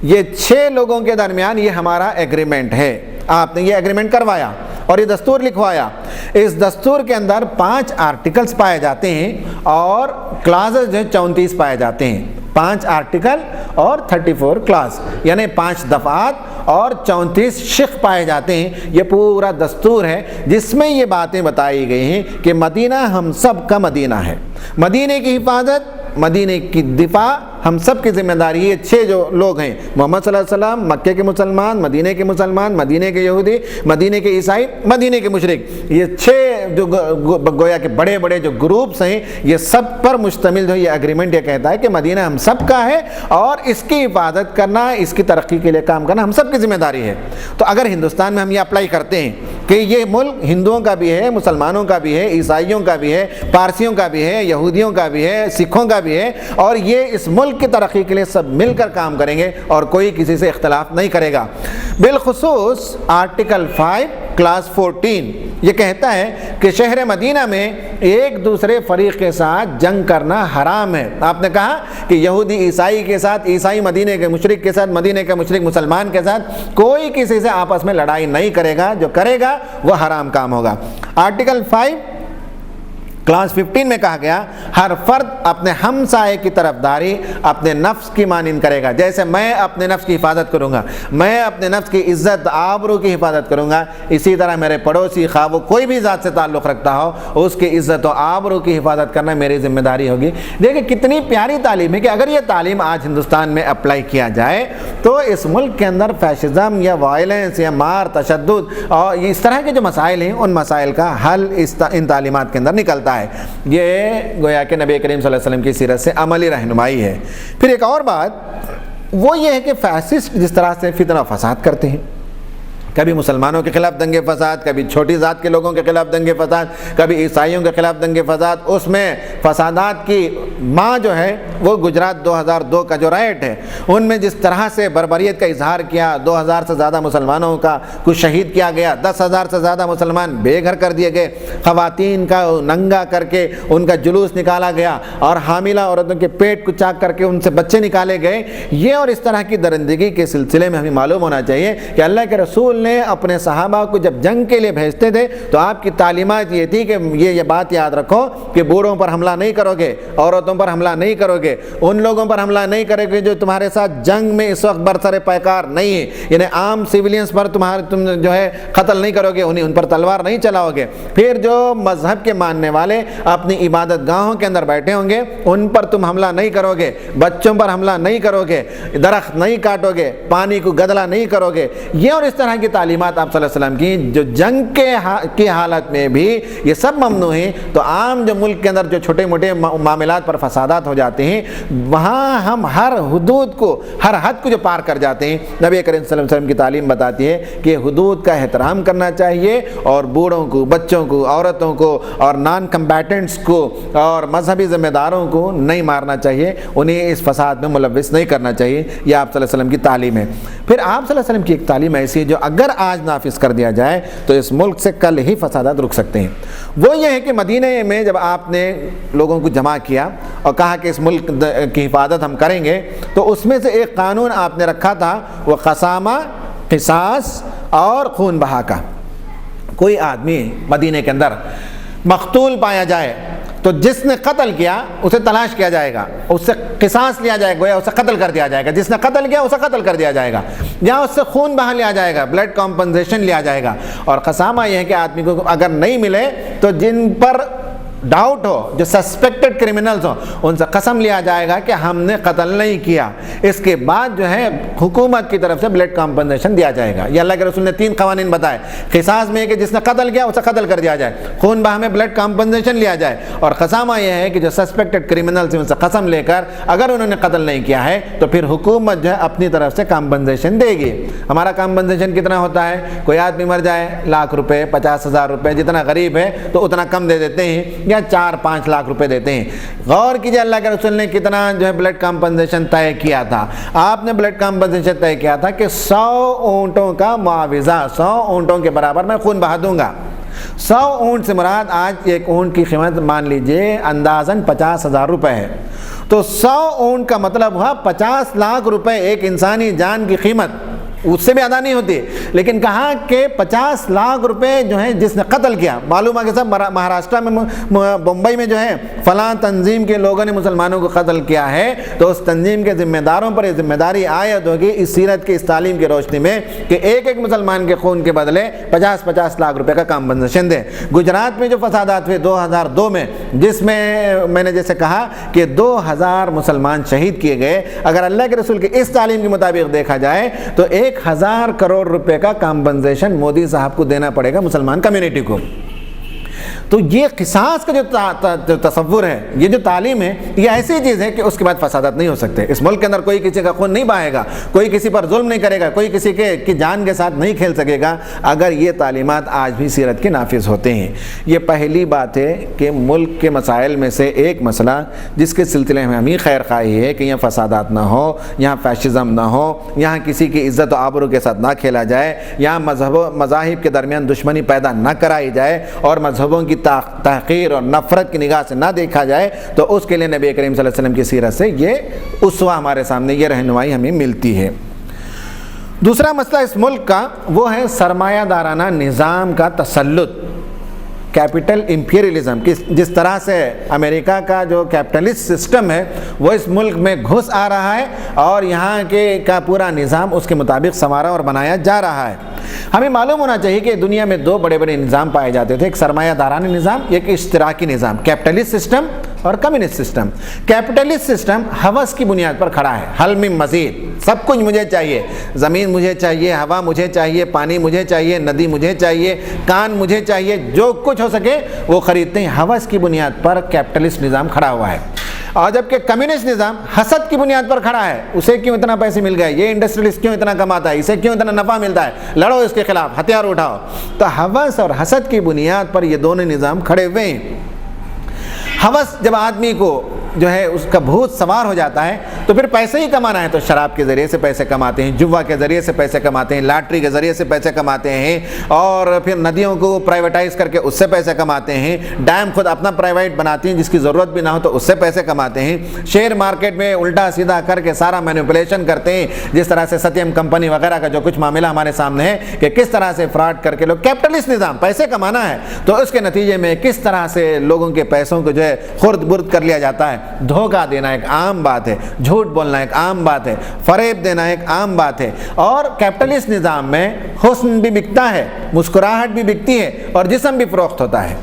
یہ 6 لوگوں کے درمیان یہ ہمارا ایگریمنٹ ہے. آپ نے یہ ایگریمنٹ کروایا اور یہ دستور لکھوایا. اس دستور کے اندر 5 آرٹیکلز پائے جاتے ہیں اور کلازز جو 34 پائے جاتے ہیں. 5 آرٹیکل اور 34 کلاس، یعنی 5 دفعات اور 34 شق پائے جاتے ہیں. یہ پورا دستور ہے جس میں یہ باتیں بتائی گئی ہیں کہ مدینہ ہم سب کا مدینہ ہے. مدینے کی حفاظت، مدینے کی دفاع ہم سب کی ذمہ داری. یہ 6 جو لوگ ہیں، محمد صلی اللہ علیہ وسلم، مکے کے مسلمان، مدینے کے مسلمان، مدینے کے یہودی، مدینے کے عیسائی، مدینے کے مشرک، یہ 6 جو گویا کہ بڑے بڑے جو گروپس ہیں، یہ سب پر مشتمل جو یہ اگریمنٹ یہ کہتا ہے کہ مدینہ ہم سب کا ہے اور اس کی حفاظت کرنا، اس کی ترقی کے لیے کام کرنا ہم سب کی ذمہ داری ہے. تو اگر ہندوستان میں ہم یہ اپلائی کرتے ہیں کہ یہ ملک ہندوؤں کا بھی ہے، مسلمانوں کا بھی ہے، عیسائیوں کا بھی ہے، پارسیوں کا بھی ہے، یہودیوں کا بھی ہے، سکھوں کا بھی ہے، اور یہ اس ملک کی ترقی کے لیے سب مل کر کام کریں گے اور کوئی کسی سے اختلاف نہیں کرے گا. بالخصوص آرٹیکل 5 کلاس 14 یہ کہتا ہے کہ شہر مدینہ میں ایک دوسرے فریق کے ساتھ جنگ کرنا حرام ہے. آپ نے کہا کہ یہودی عیسائی کے ساتھ، عیسائی مدینے کے مشرک کے ساتھ، مدینے کا مشرک مسلمان کے ساتھ کوئی کسی سے آپس میں لڑائی نہیں کرے گا. جو کرے گا وہ حرام کام ہوگا. آرٹیکل 5 کلاس 15 میں کہا گیا ہر فرد اپنے ہمسائے کی طرفداری اپنے نفس کی مانند کرے گا. جیسے میں اپنے نفس کی حفاظت کروں گا، میں اپنے نفس کی عزت آبرو کی حفاظت کروں گا، اسی طرح میرے پڑوسی خواہ وہ کوئی بھی ذات سے تعلق رکھتا ہو اس کی عزت و آبرو کی حفاظت کرنا میری ذمہ داری ہوگی. دیکھیں کتنی پیاری تعلیم ہے کہ اگر یہ تعلیم آج ہندوستان میں اپلائی کیا جائے تو اس ملک کے اندر فیشزم یا وائلنس یا مار، تشدد اور اس طرح کے جو مسائل ہیں ان مسائل کا حل ان تعلیمات کے اندر نکلتا ہے. یہ گویا کہ نبی کریم صلی اللہ علیہ وسلم کی سیرت سے عملی رہنمائی ہے. پھر ایک اور بات وہ یہ ہے کہ فیسسٹ جس طرح سے فتنہ و فساد کرتے ہیں، کبھی مسلمانوں کے خلاف دنگے فساد، کبھی چھوٹی ذات کے لوگوں کے خلاف دنگے فساد، کبھی عیسائیوں کے خلاف دنگے فساد، اس میں فسادات کی ماں جو ہے وہ گجرات 2002 کا جو رائٹ ہے ان میں جس طرح سے بربریت کا اظہار کیا، 2000 سے زیادہ مسلمانوں کا کچھ شہید کیا گیا، 10,000 سے زیادہ مسلمان بے گھر کر دیے گئے، خواتین کا ننگا کر کے ان کا جلوس نکالا گیا اور حاملہ عورتوں کے پیٹ کو چاک کر کے ان سے بچے نکالے گئے. یہ اور اس طرح کی درندگی کے سلسلے میں ہمیں معلوم ہونا چاہیے کہ اللہ کے رسول نے اپنے صحابہ کو جب جنگ کے لیے بھیجتے تھے تو آپ کی تعلیمات یہ تھی کہ یہ بات یاد رکھو کہ بوڑھوں پر حملہ نہیں کرو گے، عورتوں پر حملہ نہیں کرو گے، ان لوگوں پر حملہ نہیں کرو گے جو تمہارے ساتھ جنگ میں اس وقت برسر پیکار نہیں ہے، یعنی عام سویلینز پر تم جو ہے قتل نہیں کرو گے، ان پر تلوار نہیں چلاؤ گے۔ پھر جو مذہب کے ماننے والے اپنی عبادت گاہوں کے اندر بیٹھے ہوں گے ان پر تم حملہ نہیں کرو گے، بچوں پر حملہ نہیں کرو گے، درخت نہیں کاٹو گے، پانی کو گدلا نہیں کرو گے۔ یہ اور اس طرح کی تعلیمات آپ صلی اللہ علیہ وسلم کی جو جنگ کی حالت میں بھی یہ سب ممنوع ہیں۔ تو عام جو ملک کے اندر جو چھوٹے موٹے معاملات پر فسادات ہو جاتے ہیں وہاں ہم ہر حدود کو، ہر حد کو جو پار کر جاتے ہیں، نبی کریم صلی اللہ علیہ وسلم کی تعلیم بتاتی ہے کہ حدود کا احترام کرنا چاہیے اور بوڑھوں کو، بچوں کو، عورتوں کو اور نان کمبیٹنٹس کو اور مذہبی ذمہ داروں کو نہیں مارنا چاہیے، انہیں اس فساد میں ملوث نہیں کرنا چاہیے۔ یہ آپ صلی اللہ علیہ وسلم کی تعلیم ہے۔ پھر آپ صلی اللہ علیہ وسلم کی ایک تعلیم ایسی ہے جو اگر آج نافذ کر دیا جائے تو اس ملک سے کل ہی فسادات رک سکتے ہیں۔ وہ یہ ہے کہ مدینہ میں جب آپ نے لوگوں کو جمع کیا اور کہا کہ اس ملک کی حفاظت ہم کریں گے تو اس میں سے ایک قانون آپ نے رکھا تھا، وہ قسامہ، قصاص اور خون بہا کا۔ کوئی آدمی مدینہ کے اندر مقتول پایا جائے تو جس نے قتل کیا اسے تلاش کیا جائے گا، اس سے قصاص لیا جائے گا، یا اسے قتل کر دیا جائے گا، جس نے قتل کیا اسے قتل کر دیا جائے گا، یا اس سے خون بہا لیا جائے گا، بلڈ کمپنسیشن لیا جائے گا۔ اور قسامہ یہ ہے کہ آدمی کو اگر نہیں ملے تو جن پر ڈاؤٹ ہو، جو سسپیکٹڈ کرمنلز ہوں، ان سے قسم لیا جائے گا کہ ہم نے قتل نہیں کیا۔ اس کے بعد جو ہے حکومت کی طرف سے بلڈ کمپنسیشن دیا جائے گا۔ یہ اللہ کے رسول نے 3 قوانین بتائے، قصاص میں کہ جس نے قتل کیا اسے قتل کر دیا جائے، خون بہا میں بلڈ کمپنسیشن لیا جائے، اور قسامہ یہ ہے کہ جو سسپیکٹڈ کرمنلز ہیں ان سے قسم لے کر اگر انہوں نے قتل نہیں کیا ہے تو پھر حکومت جو ہے اپنی طرف سے کمپنسیشن دے گی۔ ہمارا کمپنسیشن کتنا ہوتا ہے؟ کوئی آدمی مر جائے ₹1,00,000 ₹50,000، جتنا غریب ہے تو اتنا کم دے دیتے ہیں، یا 4-5 لاکھ روپے دیتے ہیں۔ غور کیجئے اللہ کے رسول نے کتنا جو ہے بلڈ کمپنسیشن طے کیا تھا۔ آپ نے بلڈ کمپنسیشن طے کیا تھا کہ 100 اونٹوں کا معاوضہ، 100 اونٹوں کے برابر میں خون بہا دوں گا۔ 100 اونٹ سے مراد آج ایک اونٹ کی قیمت مان لیجئے اندازاً ₹50,000 ہے، تو 100 اونٹ کا مطلب ہوا 50 لاکھ روپے ایک انسانی جان کی قیمت، اس سے بھی ادا نہیں ہوتی۔ لیکن کہا کہ 50 لاکھ روپے جو ہیں جس نے قتل کیا، معلوم ہے کہ سب مہاراشٹر میں، بمبئی میں جو ہے فلاں تنظیم کے لوگوں نے مسلمانوں کو قتل کیا ہے، تو اس تنظیم کے ذمہ داروں پر یہ ذمہ داری عائد ہوگی اس سیرت کی، اس تعلیم کی روشنی میں کہ ایک ایک مسلمان کے خون کے بدلے 50-50 لاکھ روپے کا کمپنسیشن دے۔ گجرات میں جو فسادات ہوئے 2002 میں، جس میں نے جیسے کہا کہ 2000 مسلمان شہید کیے گئے، اگر اللہ کے رسول کی اس تعلیم کے مطابق دیکھا جائے تو 1,000 کروڑ روپے کا کمپنسیشن مودی صاحب کو دینا پڑے گا مسلمان کمیونٹی کو۔ تو یہ قصاص کا جو تصور ہے، یہ جو تعلیم ہے، یہ ایسی چیز ہے کہ اس کے بعد فسادات نہیں ہو سکتے۔ اس ملک کے اندر کوئی کسی کا خون نہیں بہائے گا، کوئی کسی پر ظلم نہیں کرے گا، کوئی کسی کی جان کے ساتھ نہیں کھیل سکے گا اگر یہ تعلیمات آج بھی سیرت کے نافذ ہوتے ہیں۔ یہ پہلی بات ہے کہ ملک کے مسائل میں سے ایک مسئلہ جس کے سلسلے میں ہمیں خیر خواہی ہے کہ یہاں فسادات نہ ہو، یہاں فیشزم نہ ہو، یہاں کسی کی عزت و آبرو کے ساتھ نہ کھیلا جائے، یہاں مذاہب کے درمیان دشمنی پیدا نہ کرائی جائے اور مذہبوں کی تحقیر اور نفرت کی نگاہ سے نہ دیکھا جائے، تو اس کے لیے نبی کریم صلی اللہ علیہ وسلم کی سیرت سے یہ اسوہ ہمارے سامنے، یہ رہنمائی ہمیں ملتی ہے۔ دوسرا مسئلہ اس ملک کا وہ ہے سرمایہ دارانہ نظام کا تسلط، کیپٹل امپیریلزم۔ جس طرح سے امریکہ کا جو کیپٹلسٹ سسٹم ہے وہ اس ملک میں گھس آ رہا ہے اور یہاں کا پورا نظام اس کے مطابق سنوارا اور بنایا جا رہا ہے۔ ہمیں معلوم ہونا چاہیے کہ دنیا میں 2 بڑے بڑے نظام پائے جاتے تھے، ایک سرمایہ دارانہ نظام، ایک اشتراکی نظام، کیپٹلسٹ سسٹم اور کمیونسٹ سسٹم۔ کیپٹلسٹ سسٹم ہوس کی بنیاد پر کھڑا ہے، حل میں مزید، سب کچھ مجھے چاہیے، زمین مجھے چاہیے، ہوا مجھے چاہیے، پانی مجھے چاہیے، ندی مجھے چاہیے، کان مجھے چاہیے، جو کچھ ہو سکے وہ خریدتے ہیں۔ ہوس کی بنیاد پر کیپٹلسٹ نظام کھڑا ہوا ہے۔ اور جبکہ کمیونسٹ نظام حسد کی بنیاد پر کھڑا ہے، اسے کیوں اتنا پیسے مل گئے، یہ انڈسٹریلسٹ کیوں اتنا کماتا ہے، اسے کیوں اتنا نفع ملتا ہے، لڑو اس کے خلاف، ہتھیار اٹھاؤ۔ تو ہوس اور حسد کی بنیاد پر یہ دونوں نظام کھڑے ہوئے ہیں۔ ہوس جب آدمی کو جو ہے اس کا بھوت سوار ہو جاتا ہے تو پھر پیسے ہی کمانا ہے تو شراب کے ذریعے سے پیسے کماتے ہیں، جوا کے ذریعے سے پیسے کماتے ہیں، لاٹری کے ذریعے سے پیسے کماتے ہیں، اور پھر ندیوں کو پرائیویٹائز کر کے اس سے پیسے کماتے ہیں، ڈیم خود اپنا پرائیویٹ بناتی ہیں جس کی ضرورت بھی نہ ہو تو اس سے پیسے کماتے ہیں، شیئر مارکیٹ میں الٹا سیدھا کر کے سارا مینیپولیشن کرتے ہیں، جس طرح سے ستیم کمپنی وغیرہ کا جو کچھ معاملہ ہمارے سامنے ہے کہ کس طرح سے فراڈ کر کے لوگ، کیپٹلسٹ نظام، پیسے کمانا ہے تو اس کے نتیجے میں کس طرح سے لوگوں کے پیسوں کو جو ہے خرد برد کر لیا جاتا ہے۔ دھوکہ دینا ایک عام بات ہے، جھوٹ بولنا ایک عام بات ہے، فریب دینا ایک عام بات ہے، اور کیپٹلسٹ نظام میں حسن بھی بکتا ہے، مسکراہٹ بھی بکتی ہے، اور جسم بھی فروخت ہوتا ہے۔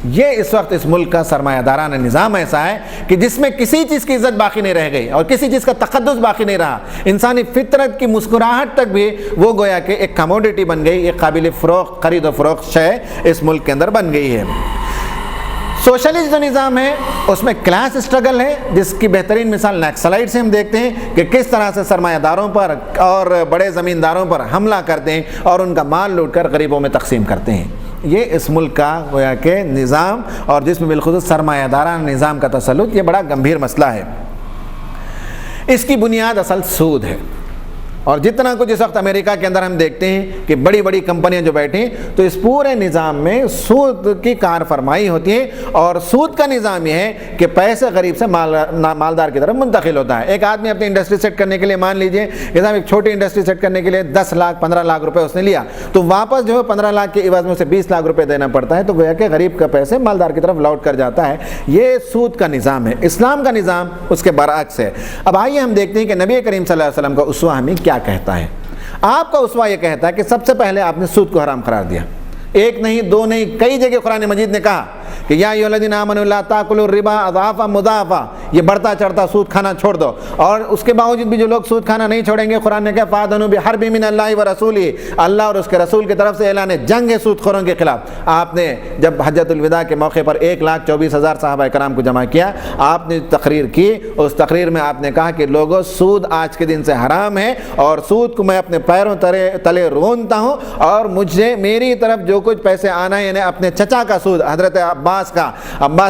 یہ اس وقت اس ملک کا سرمایہ دارانہ نظام ایسا ہے کہ جس میں کسی چیز کی عزت باقی نہیں رہ گئی اور کسی چیز کا تقدس باقی نہیں رہا، انسانی فطرت کی مسکراہٹ تک بھی وہ گویا کہ ایک کموڈیٹی بن گئی، ایک قابل فروخت، خرید و فروخت شے اس ملک کے اندر بن گئی ہے۔ سوشلسٹ جو نظام ہے اس میں کلاس اسٹرگل ہے، جس کی بہترین مثال نیکسلائٹ سے ہم دیکھتے ہیں کہ کس طرح سے سرمایہ داروں پر اور بڑے زمینداروں پر حملہ کرتے ہیں اور ان کا مال لوٹ کر غریبوں میں تقسیم کرتے ہیں۔ یہ اس ملک کا گویا کہ نظام، اور جس میں بالخصوص سرمایہ دارانہ نظام کا تسلط، یہ بڑا گمبھیر مسئلہ ہے۔ اس کی بنیاد اصل سود ہے، اور جتنا کچھ اس وقت امریکہ کے اندر ہم دیکھتے ہیں کہ بڑی بڑی کمپنیاں جو بیٹھی تو اس پورے نظام میں سود کی کار فرمائی ہوتی ہے، اور سود کا نظام یہ ہے کہ پیسے غریب سے مالدار کی طرف منتقل ہوتا ہے۔ ایک آدمی اپنی انڈسٹری سیٹ کرنے کے لیے، مان لیجئے کہ صاحب ایک چھوٹی انڈسٹری سیٹ کرنے کے لیے 10 لاکھ 15 لاکھ روپے اس نے لیا، تو واپس جو ہے 15 لاکھ کے عوض میں اسے 20 لاکھ روپے دینا پڑتا ہے، تو گویا کہ غریب کا پیسے مالدار کی طرف لوٹ کر جاتا ہے۔ یہ سود کا نظام ہے۔ اسلام کا نظام اس کے برعکس ہے۔ اب آئیے ہم دیکھتے ہیں کہ نبی کریم صلی اللہ علیہ وسلم کا اسوہ ہمیں کیا کہتا ہے۔ آپ کا اسوہ یہ کہتا ہے کہ سب سے پہلے آپ نے سود کو حرام قرار دیا، ایک نہیں دو نہیں، کئی جگہ قرآن مجید نے کہا کہ یا ایھا الذین آمنوا لا تاکلوا الربا اضعافا مضاعفا، یہ بڑھتا چڑھتا سود کھانا چھوڑ دو، اور اس کے باوجود بھی جو لوگ سود کھانا نہیں چھوڑیں گے، قرآن نے کہا فاذنوا بحرب من اللہ ورسولہ، اللہ اور اس کے رسول کی طرف سے اعلان جنگ ہے سود خوروں کے خلاف۔ آپ نے جب حجۃ الوداع کے موقع پر 1,24,000 صحابہ کرام کو جمع کیا، آپ نے تقریر کی، اس تقریر میں آپ نے کہا کہ لوگوں سود آج کے دن سے حرام ہے، اور سود کو میں اپنے پیروں تلے رونتا ہوں، اور مجھے میری طرف جو کچھ پیسے آنا ہے، یعنی اپنے چچا کا سود، حضرت عباس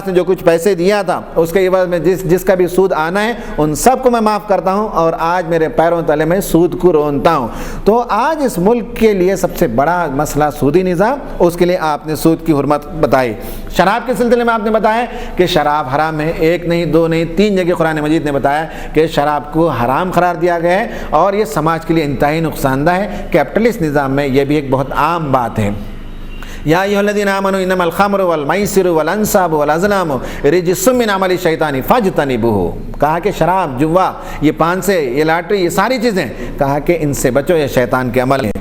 نے جو کچھ پیسے دیا تھا اس کے عوض میں جس کا بھی سود آنا ہے ان سب کو میں معاف کرتا ہوں، اور آج میرے پیروں تلے میں سود کو رونتا ہوں۔ تو آج اس ملک کے لیے سب سے بڑا مسئلہ سودی نظام، اس کے لیے آپ نے سود کی حرمت بتائی۔ شراب کے سلسلے میں آپ نے بتایا کہ شراب حرام ہے، ایک نہیں دو نہیں 3 جگہ قرآن مجید نے بتایا کہ شراب کو حرام قرار دیا گیا ہے، اور یہ سماج کے لیے انتہائی نقصان دہ ہے۔ کیپٹلسٹ نظام میں یہ بھی ایک بہت عام بات ہے۔ یا ایھا الذین آمنوا انما الخمر والمیسر والانصاب والازلام رجس من عمل الشیطان فاجتنبوہ، کہا کہ شراب، جوا، یہ پانسے، یہ لاٹری، یہ ساری چیزیں، کہا کہ ان سے بچو، یہ شیطان کے عمل ہیں۔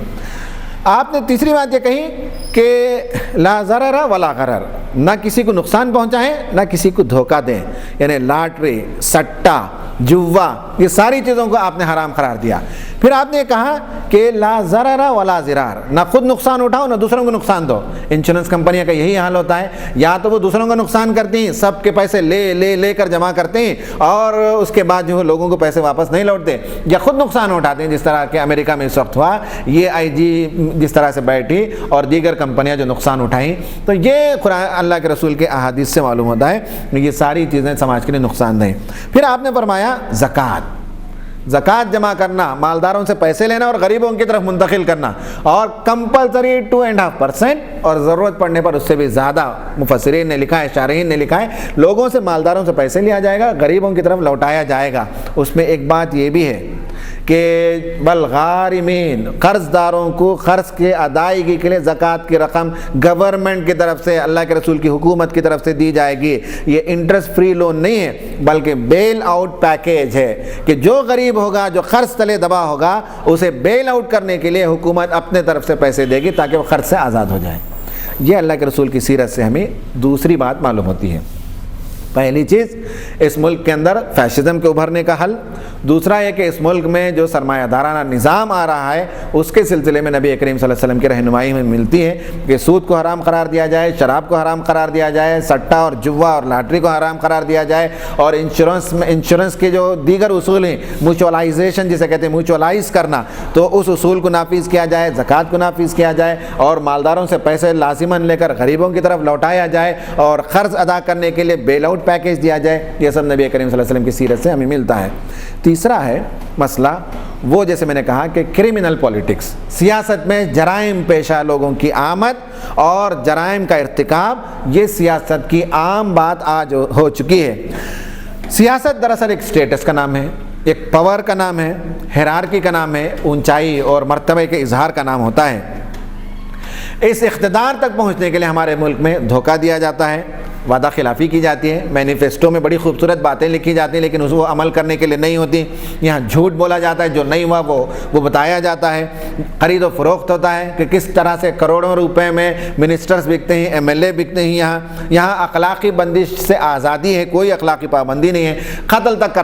آپ نے تیسری بات یہ کہی کہ لا ضرر ولا غرر، نہ کسی کو نقصان پہنچائیں نہ کسی کو دھوکہ دیں، یعنی لاٹری، سٹا، جوا، یہ ساری چیزوں کو آپ نے حرام قرار دیا۔ پھر آپ نے کہا کہ لا ضرر ولا ضرار، نہ خود نقصان اٹھاؤ نہ دوسروں کو نقصان دو۔ انشورنس کمپنیاں کا یہی حال ہوتا ہے، یا تو وہ دوسروں کو نقصان کرتی ہیں، سب کے پیسے لے کر جمع کرتے ہیں، اور اس کے بعد جو ہے لوگوں کو پیسے واپس نہیں لوٹتے، یا خود نقصان اٹھاتے ہیں، جس طرح کہ امریکہ میں اس وقت ہوا، یہ IG جس طرح سے بیٹھی اور دیگر کمپنیاں جو نقصان اٹھائیں۔ تو یہ قرآن اللہ کے رسول کے احادیث سے معلوم ہوتا ہے کہ یہ ساری چیزیں سماج کے لیے نقصان دہ ہیں۔ پھر آپ نے فرمایا زکوٰۃ جمع کرنا، مالداروں سے پیسے لینا اور غریبوں کی طرف منتقل کرنا، اور کمپلسری 2.5%، اور ضرورت پڑنے پر اس سے بھی زیادہ۔ مفسرین نے لکھا ہے، شارحین نے لکھا ہے، لوگوں سے مالداروں سے پیسے لیا جائے گا، غریبوں کی طرف لوٹایا جائے گا۔ اس میں ایک بات یہ بھی ہے کہ بالغارمین، قرض داروں کو قرض کے ادائیگی کے لیے زکوٰۃ کی رقم گورنمنٹ کی طرف سے، اللہ کے رسول کی حکومت کی طرف سے دی جائے گی۔ یہ انٹرسٹ فری لون نہیں ہے، بلکہ بیل آؤٹ پیکیج ہے کہ جو غریب ہوگا، جو قرض تلے دبا ہوگا، اسے بیل آؤٹ کرنے کے لیے حکومت اپنے طرف سے پیسے دے گی تاکہ وہ قرض سے آزاد ہو جائے۔ یہ اللہ کے رسول کی سیرت سے ہمیں دوسری بات معلوم ہوتی ہے۔ پہلی چیز، اس ملک کے اندر فیشزم کے ابھرنے کا حل۔ دوسرا یہ کہ اس ملک میں جو سرمایہ دارانہ نظام آ رہا ہے اس کے سلسلے میں نبی کریم صلی اللہ علیہ وسلم کی رہنمائی میں ملتی ہے کہ سود کو حرام قرار دیا جائے، شراب کو حرام قرار دیا جائے، سٹا اور جوا اور لاٹری کو حرام قرار دیا جائے، اور انشورنس کے جو دیگر اصول ہیں، میوچولائزیشن جسے کہتے ہیں، میوچولائز کرنا، تو اس اصول کو نافذ کیا جائے، زکوٰۃ کو نافذ کیا جائے، اور مالداروں سے پیسے لازماً لے کر غریبوں کی طرف لوٹایا جائے، اور قرض ادا کرنے کے لیے بیل آؤٹ پیکیج دیا جائے، یہ سب نبی کریم صلی اللہ علیہ وسلم کی سیرت سے ہمیں ملتا ہے۔ تیسرا ہے مسئلہ وہ جیسے میں نے کہا کہ کرمنل پولیٹکس، سیاست میں جرائم پیشہ لوگوں کی آمد اور جرائم کا ارتکاب، یہ سیاست کی عام بات آج ہو چکی ہے۔ سیاست دراصل ایک سٹیٹس کا نام ہے، ایک پاور کا نام ہے، ہیرارکی کا نام ہے، اونچائی اور مرتبے کے اظہار کا نام ہوتا ہے۔ اس اقتدار تک پہنچنے کے لیے ہمارے ملک میں دھوکہ دیا جاتا ہے، وعدہ خلافی کی جاتی ہے، مینیفیسٹو میں بڑی خوبصورت باتیں لکھی جاتی ہیں لیکن اس کو عمل کرنے کے لیے نہیں ہوتی، یہاں جھوٹ بولا جاتا ہے، جو نہیں ہوا وہ بتایا جاتا ہے، خرید و فروخت ہوتا ہے کہ کس طرح سے کروڑوں روپے میں منسٹرز بکتے ہیں، ایم ایل اے بکتے ہیں، یہاں اخلاقی بندش سے آزادی ہے، کوئی اخلاقی پابندی نہیں ہے، قتل تک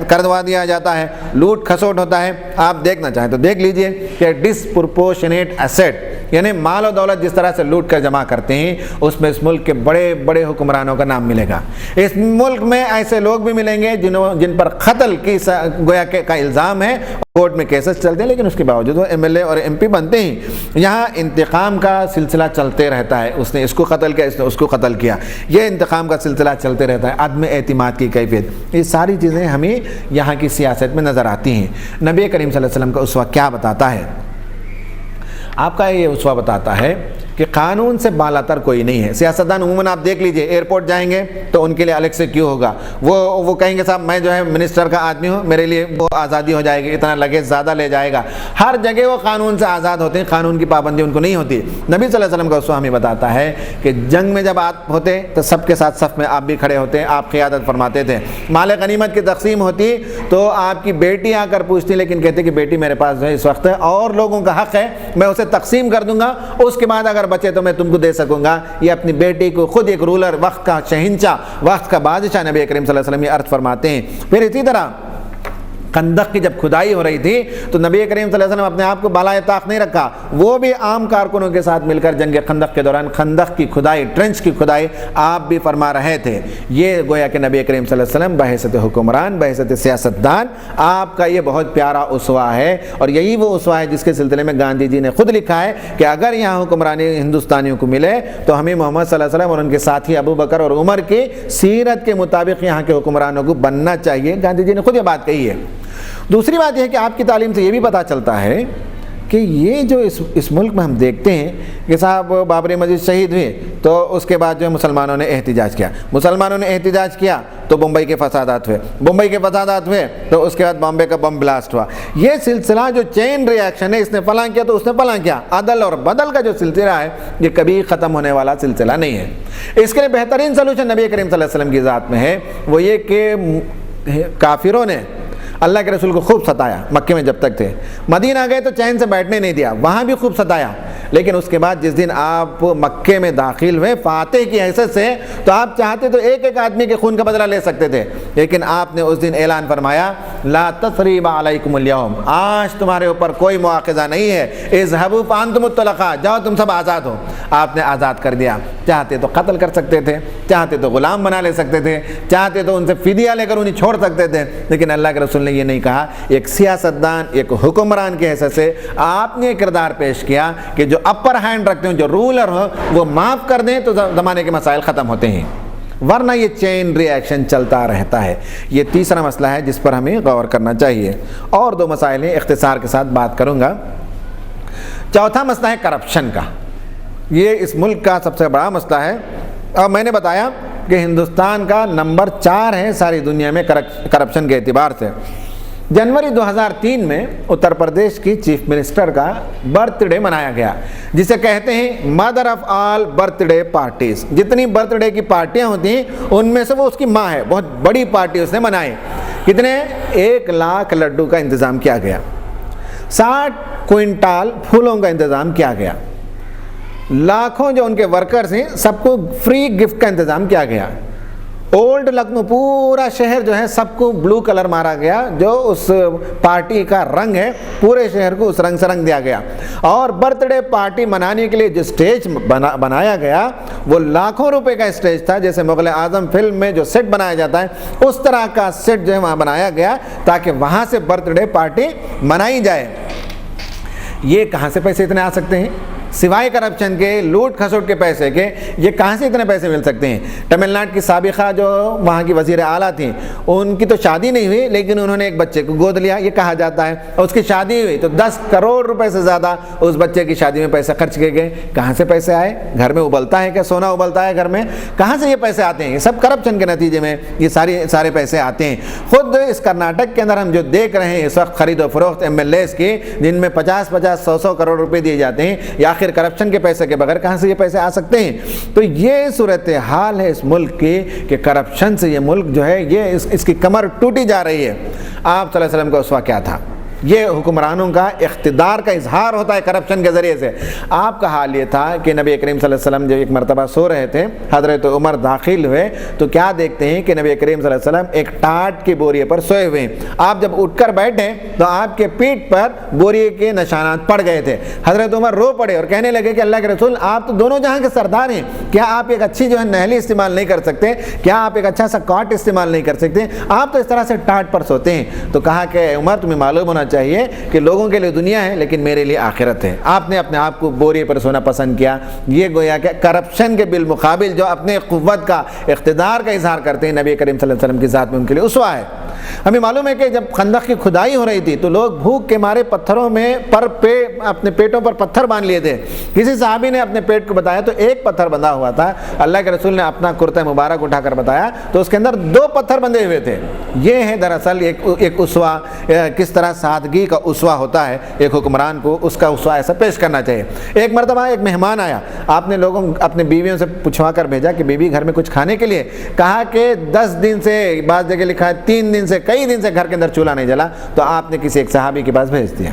کروا دیا جاتا ہے، لوٹ کھسوٹ ہوتا ہے۔ آپ دیکھنا چاہیں تو دیکھ لیجئے کہ ڈسپرپورشنیٹ ایسیٹ، یعنی مال و دولت جس طرح سے لوٹ کر جمع کرتے ہیں، اس میں اس ملک کے بڑے بڑے حکمرانوں کا نام ملے گا۔ اس ملک میں ایسے لوگ بھی ملیں گے جن پر قتل کی گویا کا الزام ہے، کورٹ میں کیسز چلتے ہیں لیکن اس کے باوجود وہ ایم ایل اے اور ایم پی بنتے ہیں۔ یہاں انتقام کا سلسلہ چلتے رہتا ہے، اس نے اس کو قتل کیا، اس نے اس کو قتل کیا، یہ انتقام کا سلسلہ چلتے رہتا ہے، عدم اعتماد کی کیفیت، یہ ساری چیزیں ہمیں یہاں کی سیاست میں نظر آتی ہیں۔ نبی کریم صلی اللہ علیہ وسلم کا اسوہ کیا بتاتا ہے؟ آپ کا یہ اسوہ بتاتا ہے کہ قانون سے بالا تر کوئی نہیں ہے۔ سیاستدان عموماً آپ دیکھ لیجئے ایئرپورٹ جائیں گے تو ان کے لیے الگ سے کیوں ہوگا، وہ کہیں گے صاحب میں جو ہے منسٹر کا آدمی ہوں، میرے لیے وہ آزادی ہو جائے گی، اتنا لگیج زیادہ لے جائے گا۔ ہر جگہ وہ قانون سے آزاد ہوتے ہیں، قانون کی پابندی ان کو نہیں ہوتی۔ نبی صلی اللہ علیہ وسلم کا اسوہ ہمیں بتاتا ہے کہ جنگ میں جب آپ ہوتے تو سب کے ساتھ صف میں آپ بھی کھڑے ہوتے، آپ قیادت فرماتے تھے۔ مال غنیمت کی تقسیم ہوتی تو آپ کی بیٹی آ کر پوچھتی لیکن کہتے کہ بیٹی میرے پاس جو ہے اس وقت ہے اور لوگوں کا حق ہے، میں اسے تقسیم کر دوں گا، اس کے بعد اگر بچے تو میں تم کو دے سکوں گا۔ یہ اپنی بیٹی کو خود ایک رولر، وقت کا شہنشاہ، وقت کا بادشاہ نبی کریم صلی اللہ علیہ وسلم یہ عرض فرماتے ہیں۔ پھر اسی طرح خندق کی جب کھدائی ہو رہی تھی تو نبی کریم صلی اللہ علیہ وسلم اپنے آپ کو بالائے طاق نہیں رکھا، وہ بھی عام کارکنوں کے ساتھ مل کر جنگ خندق کے دوران خندق کی کھدائی، ٹرنچ کی کھدائی آپ بھی فرما رہے تھے۔ یہ گویا کہ نبی کریم صلی اللہ علیہ وسلم بحیثیت حکمران، بحیثیت سیاستدان، آپ کا یہ بہت پیارا اسوہ ہے، اور یہی وہ اسوہ ہے جس کے سلسلے میں گاندھی جی نے خود لکھا ہے کہ اگر یہاں حکمرانی ہندوستانیوں کو ملے تو ہمیں محمد صلی اللہ علیہ وسلم اور ان کے ساتھی ابو بکر اور عمر کی سیرت کے مطابق یہاں کے حکمرانوں کو بننا چاہیے۔ گاندھی جی نے خود یہ بات کہی ہے۔ دوسری بات یہ ہے کہ آپ کی تعلیم سے یہ بھی پتہ چلتا ہے کہ یہ جو اس ملک میں ہم دیکھتے ہیں کہ صاحب بابری مسجد شہید ہوئے تو اس کے بعد جو ہے مسلمانوں نے احتجاج کیا، مسلمانوں نے احتجاج کیا تو بمبئی کے فسادات ہوئے، بمبئی کے فسادات ہوئے تو اس کے بعد بامبے کا بم بلاسٹ ہوا۔ یہ سلسلہ جو چین ریاکشن ہے، اس نے فلاں کیا تو اس نے فلاں کیا، عدل اور بدل کا جو سلسلہ ہے یہ کبھی ختم ہونے والا سلسلہ نہیں ہے۔ اس کے لیے بہترین سلوشن نبی کریم صلی اللہ علیہ وسلم کی ذات میں ہے، وہ یہ کہ کافروں نے اللہ کے رسول کو خوب ستایا مکے میں جب تک تھے، مدینہ گئے تو چین سے بیٹھنے نہیں دیا، وہاں بھی خوب ستایا، لیکن اس کے بعد جس دن آپ مکے میں داخل ہوئے فاتح کی حیثیت سے تو آپ چاہتے تو ایک ایک آدمی کے خون کا بدلہ لے سکتے تھے، لیکن آپ نے اس دن اعلان فرمایا لا تثریب علیکم اليوم، آج تمہارے اوپر کوئی مواخذہ نہیں ہے، اذهبوا فانتم الطلقاء، جاؤ تم سب آزاد ہو۔ آپ نے آزاد کر دیا، چاہتے تو قتل کر سکتے تھے، چاہتے تو غلام بنا لے سکتے تھے، چاہتے تو ان سے فدیہ لے کر انہیں چھوڑ سکتے تھے، لیکن اللہ کے رسول نے یہ نہیں کہا۔ ایک سیاستدان، ایک حکمران کے حیثیت سے آپ نے کردار پیش کیا کہ جو اپر ہینڈ رکھتے ہیں، جو رولر ہو، وہ معاف کر دیں تو زمانے کے مسائل ختم ہوتے ہیں، ورنہ یہ چین ری ایکشن چلتا رہتا ہے۔ یہ تیسرا مسئلہ ہے جس پر ہمیں غور کرنا چاہیے، اور دو مسائل ہیں، اختصار کے ساتھ بات کروں گا۔ چوتھا مسئلہ ہے کرپشن کا، یہ اس ملک کا سب سے بڑا مسئلہ ہے، اور میں نے بتایا کہ ہندوستان کا نمبر 4 ہے ساری دنیا میں کرپشن کے اعتبار سے۔ جنوری 2003 میں اتر پردیش کی چیف منسٹر کا برتھ ڈے منایا گیا، جسے کہتے ہیں mother of all birth day parties, جتنی برتھ ڈے کی پارٹیاں ہوتی ہیں ان میں سے وہ اس کی ماں ہے، بہت بڑی پارٹی اس نے منائی۔ کتنے؟ 1 لاکھ لڈو کا انتظام کیا گیا، 60 کوئنٹال پھولوں کا انتظام کیا گیا، لاکھوں جو ان کے ورکرز ہیں سب کو فری گفٹ کا انتظام کیا گیا۔ اولڈ لکھنؤ پورا شہر جو ہے سب کو بلو کلر مارا گیا، جو اس پارٹی کا رنگ ہے، پورے شہر کو اس رنگ سے رنگ دیا گیا، اور برتھ ڈے پارٹی منانے کے لیے جو سٹیج بنایا گیا وہ لاکھوں روپے کا سٹیج تھا، جیسے مغل اعظم فلم میں جو سیٹ بنایا جاتا ہے اس طرح کا سیٹ جو ہے وہاں بنایا گیا تاکہ وہاں سے برتھ ڈے پارٹی منائی جائے۔ یہ کہاں سے پیسے اتنے آ سکتے ہیں؟ سوائے کرپشن کے، لوٹ کھسوٹ کے پیسے کے، یہ کہاں سے اتنے پیسے مل سکتے ہیں؟ تمل ناڈو کی سابقہ جو وہاں کی وزیر اعلیٰ تھیں، ان کی تو شادی نہیں ہوئی لیکن انہوں نے ایک بچے کو گود لیا، یہ کہا جاتا ہے، اور اس کی شادی ہوئی تو 10 کروڑ روپے سے زیادہ اس بچے کی شادی میں پیسے خرچ کیے گئے۔ کہاں سے پیسے آئے؟ گھر میں ابلتا ہے کیا سونا ابلتا ہے گھر میں؟ کہاں سے یہ پیسے آتے ہیں؟ یہ سب کرپشن کے نتیجے میں یہ سارے پیسے آتے ہیں۔ خود اس کرناٹک کے اندر ہم جو دیکھ رہے ہیں اس وقت خرید و فروخت MLAs کی، جن میں 50-50 100 کروڑ روپے دیے جاتے ہیں، یا آخر کرپشن کے پیسے کے بغیر کہاں سے یہ پیسے آ سکتے ہیں؟ تو یہ صورتحال ہے اس ملک کی کہ کرپشن سے یہ ملک جو ہے یہ اس کی کمر ٹوٹی جا رہی ہے۔ آپ صلی اللہ علیہ وسلم کا اسوہ کیا تھا؟ یہ حکمرانوں کا اقتدار کا اظہار ہوتا ہے کرپشن کے ذریعے سے۔ آپ کا حال یہ تھا کہ نبی کریم صلی اللہ علیہ وسلم جب ایک مرتبہ سو رہے تھے، حضرت عمر داخل ہوئے تو کیا دیکھتے ہیں کہ نبی کریم صلی اللہ علیہ وسلم ایک ٹاٹ کی بوریے پر سوئے ہوئے ہیں۔ آپ جب اٹھ کر بیٹھے تو آپ کے پیٹھ پر بوریے کے نشانات پڑ گئے تھے۔ حضرت عمر رو پڑے اور کہنے لگے کہ اللہ کے رسول، آپ تو دونوں جہاں کے سردار ہیں، کیا آپ ایک اچھی جو ہے نہلی استعمال نہیں کر سکتے؟ کیا آپ ایک اچھا سا کاٹ استعمال نہیں کر سکتے؟ آپ تو اس طرح سے ٹاٹ پر سوتے ہیں۔ تو کہا کہ عمر، تمہیں معلوم ہونا چاہیے کہ لوگوں کے لیے دنیا ہے لیکن میرے لیے آخرت ہے۔ آپ نے اپنے آپ کو بوریے پر سونا پسند کیا۔ یہ گویا کہ کرپشن کے بالمقابل جو اپنے قوت کا، اقتدار کا اظہار کرتے ہیں، نبی کریم صلی اللہ علیہ وسلم کی ذات میں ان کے لیے اسوہ ہے۔ ہمیں معلوم ہے کہ جب خندق کی کھدائی ہو رہی تھی تو لوگ بھوک کے مارے پتھروں میں اپنے پیٹوں پر پتھر باندھ لیے تھے۔ کسی صحابی نے اپنے پیٹ کو بتایا تو ایک پتھر بندھا ہوا تھا، اللہ کے رسول نے اپنا کرتا مبارک اٹھا کر بتایا تو اس کے اندر 2 پتھر بندھے ہوئے تھے۔ یہ ہے دراصل ایک اسوہ، کس طرح سادگی کا اسوہ ہوتا ہے۔ ایک حکمران کو اس کا اسوہ ایسا پیش کرنا چاہیے۔ ایک مرتبہ ایک مہمان آیا، آپ نے لوگوں اپنے بیویوں سے پوچھوا کر بھیجا کہ بیوی گھر میں کچھ کھانے کے لیے، کہا کہ 10 دن سے، بعض جگہ لکھا ہے 3 دن سے، کئی دن سے گھر کے اندر چولہا نہیں جلا، تو آپ نے کسی ایک صحابی کے پاس بھیج دیا۔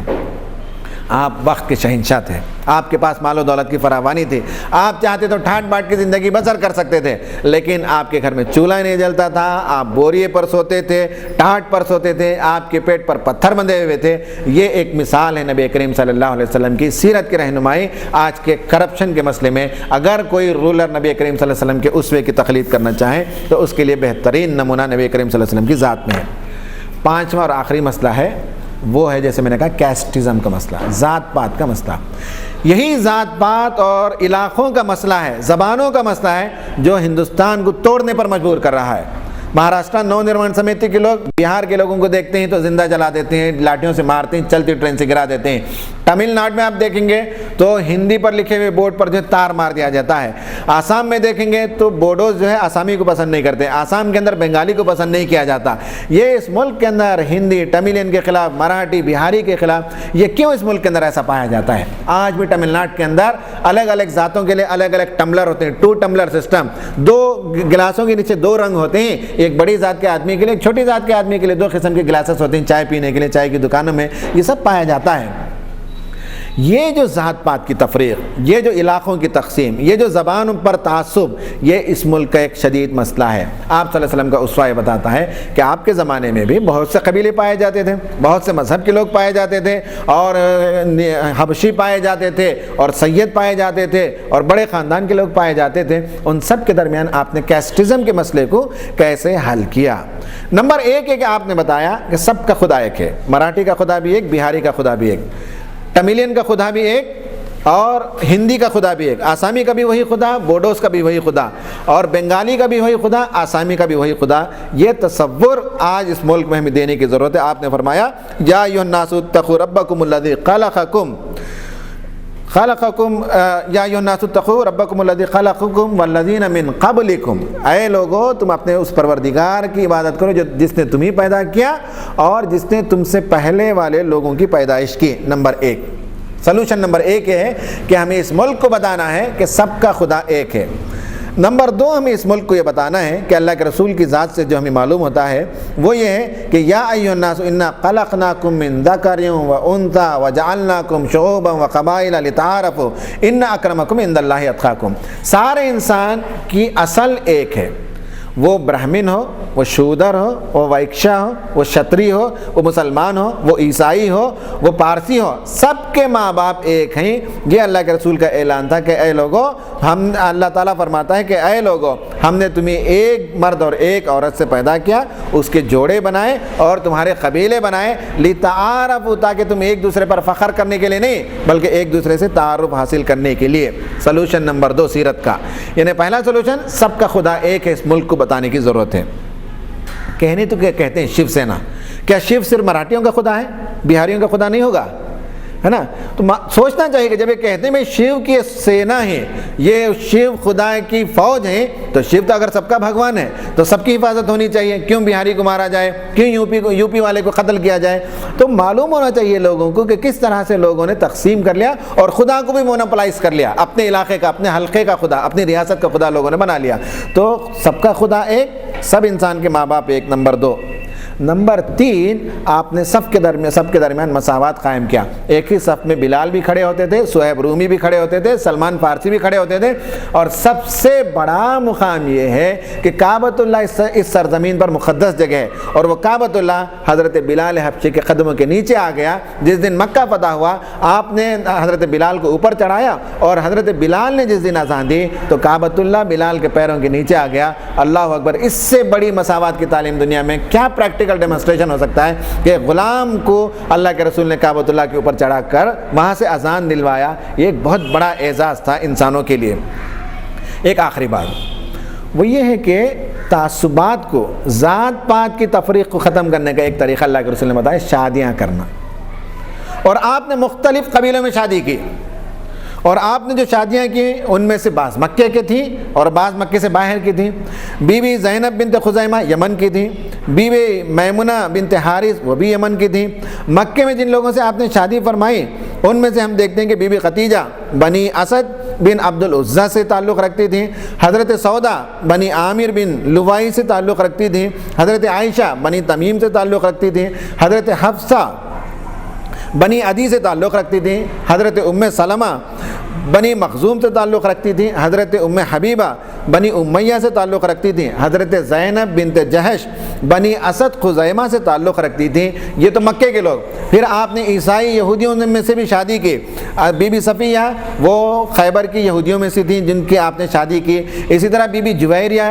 آپ وقت کے شہنشاہ تھے، آپ کے پاس مال و دولت کی فراوانی تھی، آپ چاہتے تو ٹھاٹ باٹ کی زندگی بسر کر سکتے تھے، لیکن آپ کے گھر میں چولہا نہیں جلتا تھا، آپ بوریے پر سوتے تھے، ٹھاٹ پر سوتے تھے، آپ کے پیٹ پر پتھر بندھے ہوئے تھے۔ یہ ایک مثال ہے نبی کریم صلی اللہ علیہ وسلم کی سیرت کی رہنمائی۔ آج کے کرپشن کے مسئلے میں اگر کوئی رولر نبی کریم صلی اللہ علیہ وسلم کے اسوے کی تقلید کرنا چاہے تو اس کے لیے بہترین نمونہ نبی کریم صلی اللہ علیہ وسلم کی ذات میں ہے۔ 5واں اور آخری مسئلہ ہے، وہ ہے جیسے میں نے کہا کیسٹزم کا مسئلہ، ذات پات کا مسئلہ۔ یہی ذات پات اور علاقوں کا مسئلہ ہے، زبانوں کا مسئلہ ہے جو ہندوستان کو توڑنے پر مجبور کر رہا ہے۔ مہاراشٹر نو نرمان سمیتی کے لوگ بہار کے لوگوں کو دیکھتے ہیں تو زندہ جلا دیتے ہیں، لاٹھیوں سے مارتے ہیں، چلتی ٹرین سے گرا دیتے ہیں۔ تمل ناڈو میں آپ دیکھیں گے تو ہندی پر لکھے ہوئے بورڈ پر جو تار مار دیا جاتا ہے۔ آسام میں دیکھیں گے تو بوڈوز جو ہے آسامی کو پسند نہیں کرتے، آسام کے اندر بنگالی کو پسند نہیں کیا جاتا۔ یہ اس ملک کے اندر ہندی، تملین کے خلاف، مراٹھی، بہاری کے خلاف، یہ کیوں اس ملک کے اندر ایسا پایا جاتا ہے؟ آج بھی تمل ناڈو کے اندر الگ الگ ذاتوں کے لیے الگ الگ ٹمبلر ہوتے ہیں، 2 ٹمبلر سسٹم، 2 گلاسوں کے نیچے 2 رنگ ہوتے ہیں، ایک بڑی ذات کے آدمی کے لیے، ایک چھوٹی ذات کے آدمی کے لیے 2 قسم کے گلاسز ہوتے ہیں چائے پینے کے لیے، چائے کی دکانوں میں یہ سب پایا جاتا ہے۔ یہ جو ذات پات کی تفریق، یہ جو علاقوں کی تقسیم، یہ جو زبان پر تعصب، یہ اس ملک کا ایک شدید مسئلہ ہے۔ آپ صلی اللہ علیہ وسلم کا اسوہ یہ بتاتا ہے کہ آپ کے زمانے میں بھی بہت سے قبیلے پائے جاتے تھے، بہت سے مذہب کے لوگ پائے جاتے تھے، اور حبشی پائے جاتے تھے، اور سید پائے جاتے تھے، اور بڑے خاندان کے لوگ پائے جاتے تھے۔ ان سب کے درمیان آپ نے کیسٹزم کے مسئلے کو کیسے حل کیا؟ نمبر 1 ہے کہ آپ نے بتایا کہ سب کا خدا ایک ہے، مراٹھی کا خدا بھی ایک، بہاری کا خدا بھی ایک، تملین کا خدا بھی ایک، اور ہندی کا خدا بھی ایک، آسامی کا بھی وہی خدا، بوڈوز کا بھی وہی خدا، اور بنگالی کا بھی وہی خدا، آسامی کا بھی وہی خدا۔ یہ تصور آج اس ملک میں ہمیں دینے کی ضرورت ہے۔ آپ نے فرمایا یا ایھا الناس اتقوا ربکم الذی خلقکم یا ایھا الناس اتقوا ربکم الذی خلقکم والذین من قبلکم، اے لوگو تم اپنے اس پروردگار کی عبادت کرو جس نے تمہیں پیدا کیا اور جس نے تم سے پہلے والے لوگوں کی پیدائش کی۔ نمبر 1 سلوشن، نمبر 1 یہ ہے کہ ہمیں اس ملک کو بتانا ہے کہ سب کا خدا ایک ہے۔ نمبر 2 ہمیں اس ملک کو یہ بتانا ہے کہ اللہ کے رسول کی ذات سے جو ہمیں معلوم ہوتا ہے وہ یہ ہے کہ یا ایھا الناس انا خلقناکم من ذکر و انثی وجعلناکم شعوبا وقبائل لتعارفوا ان اکرمکم عند اللہ اتقاکم۔ سارے انسان کی اصل ایک ہے، وہ برہمن ہو، وہ شودر ہو، وہ ویکشا ہو، وہ شتری ہو، وہ مسلمان ہو، وہ عیسائی ہو، وہ پارسی ہو، سب کے ماں باپ ایک ہیں۔ یہ اللہ کے رسول کا اعلان تھا کہ اے لوگو، اللہ تعالیٰ فرماتا ہے کہ اے لوگو، ہم نے تمہیں ایک مرد اور ایک عورت سے پیدا کیا، اس کے جوڑے بنائے اور تمہارے قبیلے بنائے، لتعارفوا، تاکہ تم ایک دوسرے پر فخر کرنے کے لیے نہیں بلکہ ایک دوسرے سے تعارف حاصل کرنے کے لیے۔ سلوشن نمبر 2 سیرت کا، یعنی پہلا سلوشن سب کا خدا ایک ہے، اس ملک کو بتانے کی ضرورت ہے۔ کہنے تو کیا کہتے ہیں شیو سینا، کیا شیو صرف مراٹھیوں کا خدا ہے، بہاریوں کا خدا نہیں ہوگا، ہے نا؟ تو سوچنا چاہیے کہ جب یہ کہتے ہیں میں شیو کی سینا ہے، یہ شیو خدا کی فوج ہے، تو شیو تو اگر سب کا بھگوان ہے تو سب کی حفاظت ہونی چاہیے، کیوں بہاری کو مارا جائے، کیوں یو پی والے کو قتل کیا جائے؟ تو معلوم ہونا چاہیے لوگوں کو کہ کس طرح سے لوگوں نے تقسیم کر لیا اور خدا کو بھی مونوپلائز کر لیا، اپنے علاقے کا، اپنے حلقے کا خدا، اپنی ریاست کا خدا لوگوں نے بنا لیا۔ تو سب کا خدا ایک، سب انسان کے ماں باپ ایک۔ نمبر 2۔ نمبر 3، آپ نے سب کے درمیان مساوات قائم کیا۔ ایک ہی صف میں بلال بھی کھڑے ہوتے تھے، صہیب رومی بھی کھڑے ہوتے تھے، سلمان فارسی بھی کھڑے ہوتے تھے، اور سب سے بڑا مقام یہ ہے کہ کعبۃ اللہ اس سرزمین پر مقدس جگہ ہے، اور وہ کعبۃ اللہ حضرت بلال حبشی کے قدموں کے نیچے آ گیا۔ جس دن مکہ فتح ہوا، آپ نے حضرت بلال کو اوپر چڑھایا، اور حضرت بلال نے جس دن اذان دی تو کعبۃ اللہ بلال کے پیروں کے نیچے آ گیا۔ اللہ اکبر! اس سے بڑی مساوات کی تعلیم دنیا میں کیا پریکٹیکل ڈیمونسٹریشن ہو سکتا ہے کہ غلام کو اللہ کے رسول نے کعبۃ اللہ کے اوپر چڑھا کر وہاں سے اذان دلوایا۔ یہ ایک بہت بڑا اعزاز تھا انسانوں کے لیے۔ ایک آخری بات وہ یہ ہے کہ تعصبات کو، ذات پات کی تفریق کو ختم کرنے کا ایک طریقہ اللہ کے رسول نے بتایا، شادیاں کرنا۔ اور آپ نے مختلف قبیلوں میں شادی کی، اور آپ نے جو شادیاں کی ان میں سے بعض مکے کی تھیں اور بعض مکے سے باہر کی تھیں۔ بی بی زینب بنت خزیمہ یمن کی تھیں، بی بی میمونہ بنت حارث وہ بھی یمن کی تھیں۔ مکے میں جن لوگوں سے آپ نے شادی فرمائی ان میں سے ہم دیکھتے ہیں کہ بی بی خدیجہ بنی اسد بن عبد العزیٰ سے تعلق رکھتی تھیں، حضرت سودا بنی عامر بن لوائی سے تعلق رکھتی تھیں، حضرت عائشہ بنی تمیم سے تعلق رکھتی تھیں، حضرت حفصہ بنی عدی سے تعلق رکھتی تھیں، حضرت ام سلمہ بنی مخزوم سے تعلق رکھتی تھیں، حضرت ام حبیبہ بنی امیہ سے تعلق رکھتی تھیں، حضرت زینب بنت جہش بنی اسد خزیمہ سے تعلق رکھتی تھیں۔ یہ تو مکے کے لوگ۔ پھر آپ نے عیسائی یہودیوں میں سے بھی شادی کی۔ بی بی صفیہ وہ خیبر کی یہودیوں میں سے تھیں جن کی آپ نے شادی کی۔ اسی طرح بی بی جویریہ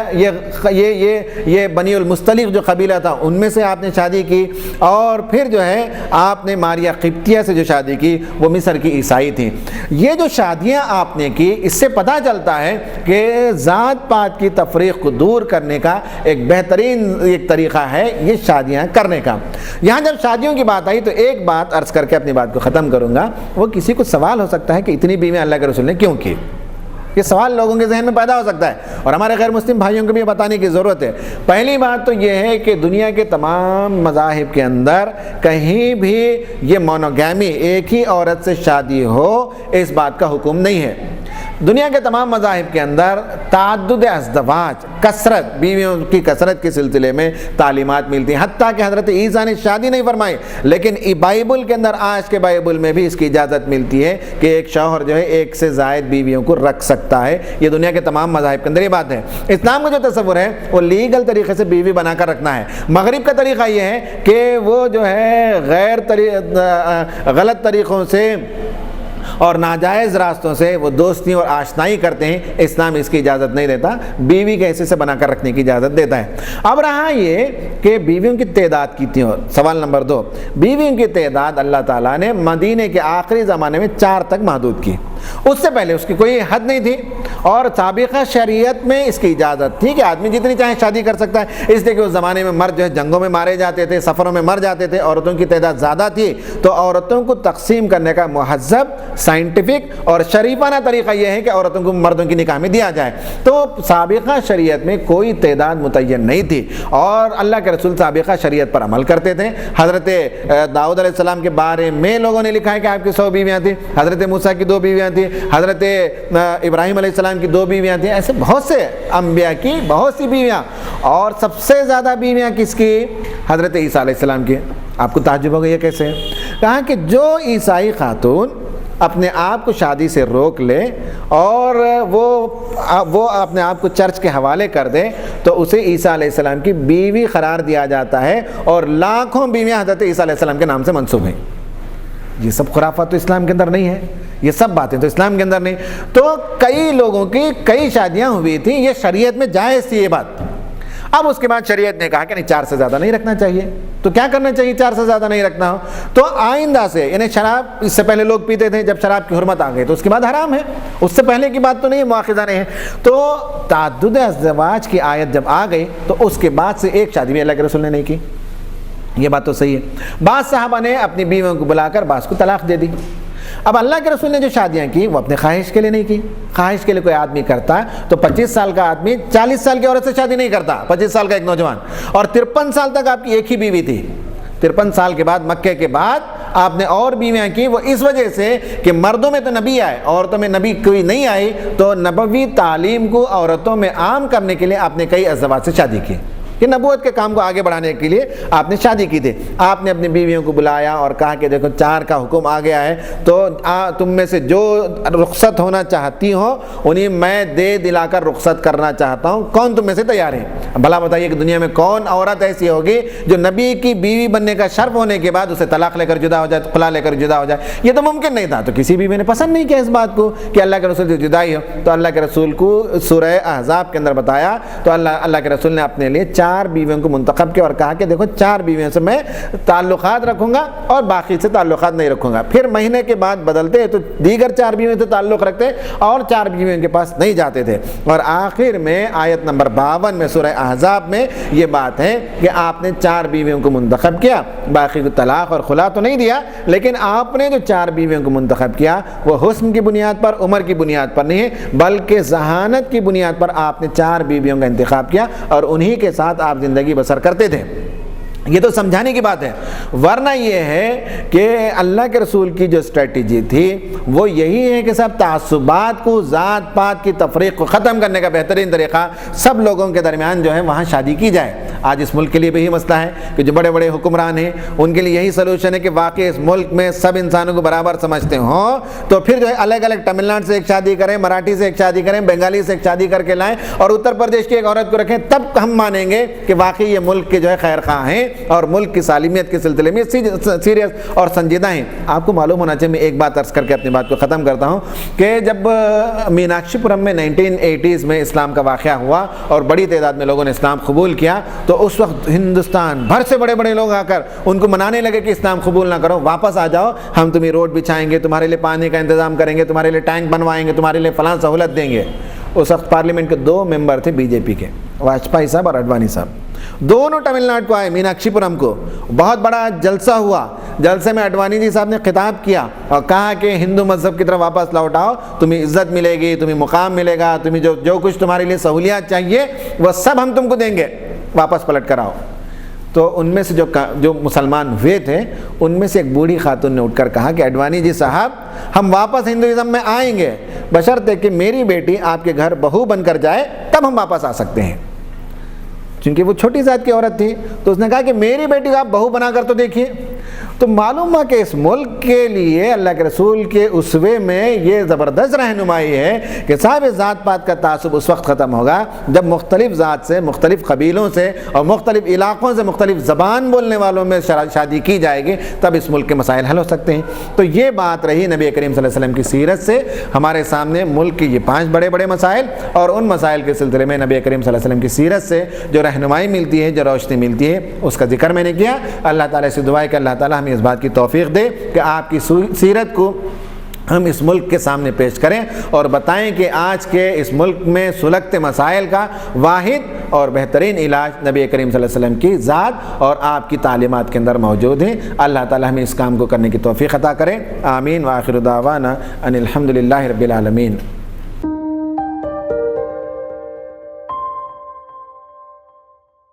یہ بنی المصطلق جو قبیلہ تھا ان میں سے آپ نے شادی کی۔ اور پھر جو ہے آپ نے ماریہ قبطیہ سے جو شادی کی وہ مصر کی عیسائی تھیں۔ یہ جو شادیاں آپ نے کی، اس سے پتہ چلتا ہے کہ ذات پات کی تفریق کو دور کرنے کا ایک بہترین ایک طریقہ ہے یہ شادیاں کرنے کا۔ یہاں جب شادیوں کی بات آئی تو ایک بات عرض کر کے اپنی بات کو ختم کروں گا۔ وہ کسی کو سوال ہو سکتا ہے کہ اتنی بیویاں اللہ کے رسول نے کیوں کی؟ یہ سوال لوگوں کے ذہن میں پیدا ہو سکتا ہے اور ہمارے غیر مسلم بھائیوں کو بھی بتانے کی ضرورت ہے۔ پہلی بات تو یہ ہے کہ دنیا کے تمام مذاہب کے اندر کہیں بھی یہ مونوگیمی، ایک ہی عورت سے شادی ہو، اس بات کا حکم نہیں ہے۔ دنیا کے تمام مذاہب کے اندر تعدد ازدواج، کثرت، بیویوں کی کثرت کے سلسلے میں تعلیمات ملتی ہیں، حتیٰ کہ حضرت عیسیٰ نے شادی نہیں فرمائی، لیکن بائبل کے اندر، آج کے بائبل میں بھی اس کی اجازت ملتی ہے کہ ایک شوہر جو ہے ایک سے زائد بیویوں کو رکھ سکتا ہے۔ یہ دنیا کے تمام مذاہب کے اندر یہ بات ہے۔ اسلام کا جو تصور ہے وہ لیگل طریقے سے بیوی بنا کر رکھنا ہے۔ مغرب کا طریقہ یہ ہے کہ وہ جو ہے غلط طریقوں سے اور ناجائز راستوں سے وہ دوستی اور آشنائی کرتے ہیں۔ اسلام اس کی اجازت نہیں دیتا، بیوی کے حصے سے بنا کر رکھنے کی اجازت دیتا ہے۔ اب رہا یہ کہ بیویوں کی تعداد کتنی ہو، سوال نمبر 2، بیویوں کی تعداد اللہ تعالیٰ نے مدینے کے آخری زمانے میں 4 تک محدود کی۔ اس سے پہلے اس کی کوئی حد نہیں تھی، اور سابقہ شریعت میں اس کی اجازت تھی کہ آدمی جتنی چاہے شادی کر سکتا ہے، اس لیے کہ اس زمانے میں مرد جو ہے جنگوں میں مارے جاتے تھے، سفروں میں مر جاتے تھے، عورتوں کی تعداد زیادہ تھی، تو عورتوں کو تقسیم کرنے کا مہذب، سائنٹیفک اور شریفانہ طریقہ یہ ہے کہ عورتوں کو مردوں کی نکاح میں دیا جائے۔ تو سابقہ شریعت میں کوئی تعداد متعین نہیں تھی، اور اللہ کے رسول سابقہ شریعت پر عمل کرتے تھے۔ حضرت داؤد علیہ السلام کے بارے میں لوگوں نے لکھا ہے کہ آپ کی 100 بیویاں تھیں، حضرت موسیٰ کی 2 بیویاں تھیں، حضرت ابراہیم علیہ السلام کی 2 بیویاں تھیں، ایسے بہت سے انبیاء کی بہت سی بیویاں۔ اور سب سے زیادہ بیویاں کس کی؟ حضرت عیسیٰ علیہ السلام کی۔ آپ کو تعجب ہوگا یہ کیسے؟ کہا کہ جو عیسائی خاتون اپنے آپ کو شادی سے روک لے اور وہ اپنے آپ کو چرچ کے حوالے کر دے تو اسے عیسیٰ علیہ السلام کی بیوی قرار دیا جاتا ہے، اور لاکھوں بیویاں حضرت عیسیٰ علیہ السلام کے نام سے منسوب ہیں۔ یہ سب خرافات تو اسلام کے اندر نہیں ہے، یہ سب باتیں تو اسلام کے اندر نہیں۔ تو کئی لوگوں کی کئی شادیاں ہوئی تھیں، یہ شریعت میں جائز تھی یہ بات۔ اب اس کے بعد شریعت نے کہا کہ نہیں 4 سے زیادہ نہیں رکھنا چاہیے، تو کیا کرنا چاہیے 4 سے زیادہ نہیں رکھنا ہو؟ تو آئندہ سے، یعنی شراب اس سے پہلے لوگ پیتے تھے، جب شراب کی حرمت آ گئی تو اس کے بعد حرام ہے، اس سے پہلے کی بات تو نہیں ہے، مؤاخذہ نہیں ہے۔ تو تعدد ازواج کی آیت جب آ گئی تو اس کے بعد سے ایک شادی بھی اللہ کے رسول نے نہیں کی، یہ بات تو صحیح ہے۔ بعض صحابہ نے اپنی بیویوں کو بلا کر بعض کو طلاق دے دی۔ اب اللہ کے رسول نے جو شادیاں کی وہ اپنے خواہش کے لیے نہیں کی۔ خواہش کے لیے کوئی آدمی کرتا تو 25 سال کا آدمی 40 سال کی عورت سے شادی نہیں کرتا، 25 سال کا ایک نوجوان، اور 53 سال تک آپ کی ایک ہی بیوی تھی۔ 53 سال کے بعد مکے کے بعد آپ نے اور بیویاں کی، وہ اس وجہ سے کہ مردوں میں تو نبی آئے، عورتوں میں نبی کوئی نہیں آئی، تو نبوی تعلیم کو عورتوں میں عام کرنے کے لیے آپ نے کئی ازواج سے شادی کی۔ کہ نبوت کے کام کو آگے بڑھانے کے لیے آپ نے شادی کی تھی۔ آپ نے اپنی بیویوں کو بلایا اور کہا کہ دیکھو 4 کا حکم آ گیا ہے، تو تم میں سے جو رخصت ہونا چاہتی ہو انہیں میں دے دلا کر رخصت کرنا چاہتا ہوں، کون تم میں سے تیار ہے؟ بھلا بتائیے کہ دنیا میں کون عورت ایسی ہوگی جو نبی کی بیوی بننے کا شرف ہونے کے بعد اسے طلاق لے کر جدا ہو جائے، خلا لے کر جدا ہو جائے؟ یہ تو ممکن نہیں تھا۔ تو کسی بیوی نے پسند نہیں کیا اس بات کو کہ اللہ کے رسول سے جدائی ہو، تو اللہ کے رسول کو سورہ احزاب کے اندر بتایا، تو اللہ کے رسول نے اپنے لیے 4 بیویوں کو منتخب کیا اور کہا کہ دیکھو 4 بیویوں سے میں تعلقات رکھوں گا اور باقی سے تعلقات نہیں رکھوں گا۔ پھر مہینے کے بعد بدلتے تو دیگر 4 بیویوں سے تعلق رکھتے اور 4 بیویوں کے پاس نہیں جاتے تھے۔ اور آخر میں آیت نمبر 52 میں سورہ احزاب میں یہ بات ہے کہ آپ نے 4 بیویوں کو منتخب کیا، باقی کو طلاق اور خلا تو نہیں دیا، لیکن آپ نے جو 4 بیویوں کو منتخب کیا وہ حسن کی بنیاد پر، عمر کی بنیاد پر نہیں ہے، بلکہ ذہانت کی بنیاد پر آپ نے 4 بیویوں کا انتخاب کیا اور انہی کے ساتھ آپ زندگی بسر کرتے تھے۔ یہ تو سمجھانے کی بات ہے، ورنہ یہ ہے کہ اللہ کے رسول کی جو اسٹریٹجی تھی وہ یہی ہے کہ سب تعصبات کو، ذات پات کی تفریق کو ختم کرنے کا بہترین طریقہ سب لوگوں کے درمیان جو ہے وہاں شادی کی جائے۔ آج اس ملک کے لیے بھی یہی مسئلہ ہے کہ جو بڑے بڑے حکمران ہیں ان کے لیے یہی سلوشن ہے کہ واقعی اس ملک میں سب انسانوں کو برابر سمجھتے ہوں، تو پھر جو ہے الگ الگ تمل ناڈو سے ایک شادی کریں، مراٹھی سے ایک شادی کریں، بنگالی سے ایک شادی کر کے لائیں اور اتر پردیش کی ایک عورت کو رکھیں، تب ہم مانیں گے کہ واقعی یہ ملک کے جو ہے خیر خواہ ہیں اور ملک کی سالمیت کے سلسلے میں سیریس اور سنجیدہ ہیں۔ آپ کو معلوم ہونا چاہیے، میں ایک بات عرض کر کے اپنی بات کو ختم کرتا ہوں، کہ جب میناکشی پورم میں 1980s میں اسلام کا واقعہ ہوا اور بڑی تعداد میں لوگوں نے اسلام قبول کیا، تو اس وقت ہندوستان بھر سے بڑے بڑے لوگ آ کر ان کو منانے لگے کہ اسلام قبول نہ کرو، واپس آ جاؤ، ہم تمہیں روڈ بچھائیں گے، تمہارے لیے پانی کا انتظام کریں گے، تمہارے لیے ٹینک بنوائیں گے، تمہارے لیے فلاں سہولت دیں گے۔ اس وقت پارلیمنٹ کے 2 ممبر تھے بی جے پی کے، واجپئی صاحب اور اڈوانی صاحب، دونوں تمل ناڈو کو آئے، میناکشی پورم کو، بہت بڑا جلسہ ہوا۔ جلسے میں اڈوانی جی صاحب نے خطاب کیا اور کہا کہ ہندو مذہب کی طرف واپس لوٹ آؤ، تمہیں عزت ملے گی، تمہیں مقام ملے گا، تمہیں جو کچھ تمہارے لیے سہولیات چاہیے وہ سب ہم تم کو دیں گے، واپس پلٹ کر آؤ۔ تو ان میں سے جو مسلمان ہوئے تھے ان میں سے ایک بوڑھی خاتون نے اٹھ کر کہا کہ اڈوانی جی صاحب، ہم واپس ہندوازم میں آئیں گے بشرطے کہ میری بیٹی آپ کے گھر بہو بن کر جائے، تب ہم واپس آ سکتے ہیں۔ چونکہ وہ چھوٹی ذات کی عورت تھی تو اس نے کہا کہ میری بیٹی کو آپ بہو بنا کر تو دیکھیے۔ تو معلوم ہے کہ اس ملک کے لیے اللہ کے رسول کے اسوے میں یہ زبردست رہنمائی ہے کہ صاحب ذات پات کا تعصب اس وقت ختم ہوگا جب مختلف ذات سے، مختلف قبیلوں سے اور مختلف علاقوں سے، مختلف زبان بولنے والوں میں شادی کی جائے گی، تب اس ملک کے مسائل حل ہو سکتے ہیں۔ تو یہ بات رہی نبی کریم صلی اللہ علیہ وسلم کی سیرت سے ہمارے سامنے ملک کی یہ 5 بڑے بڑے مسائل، اور ان مسائل کے سلسلے میں نبی کریم صلی اللہ علیہ وسلم کی سیرت سے جو رہنمائی ملتی ہے، جو روشنی ملتی ہے، اس کا ذکر میں نے کیا۔ اللہ تعالیٰ سے دعا ہے کہ اللہ تعالیٰ ہمیں اس بات کی توفیق دے کہ آپ کی سیرت کو ہم اس ملک کے سامنے پیش کریں اور بتائیں کہ آج کے اس ملک میں سلگتے مسائل کا واحد اور بہترین علاج نبی کریم صلی اللہ علیہ وسلم کی ذات اور آپ کی تعلیمات کے اندر موجود ہیں۔ اللہ تعالی ہمیں اس کام کو کرنے کی توفیق عطا کرے، آمین۔ وآخر دعوانا ان الحمد للہ رب العالمین۔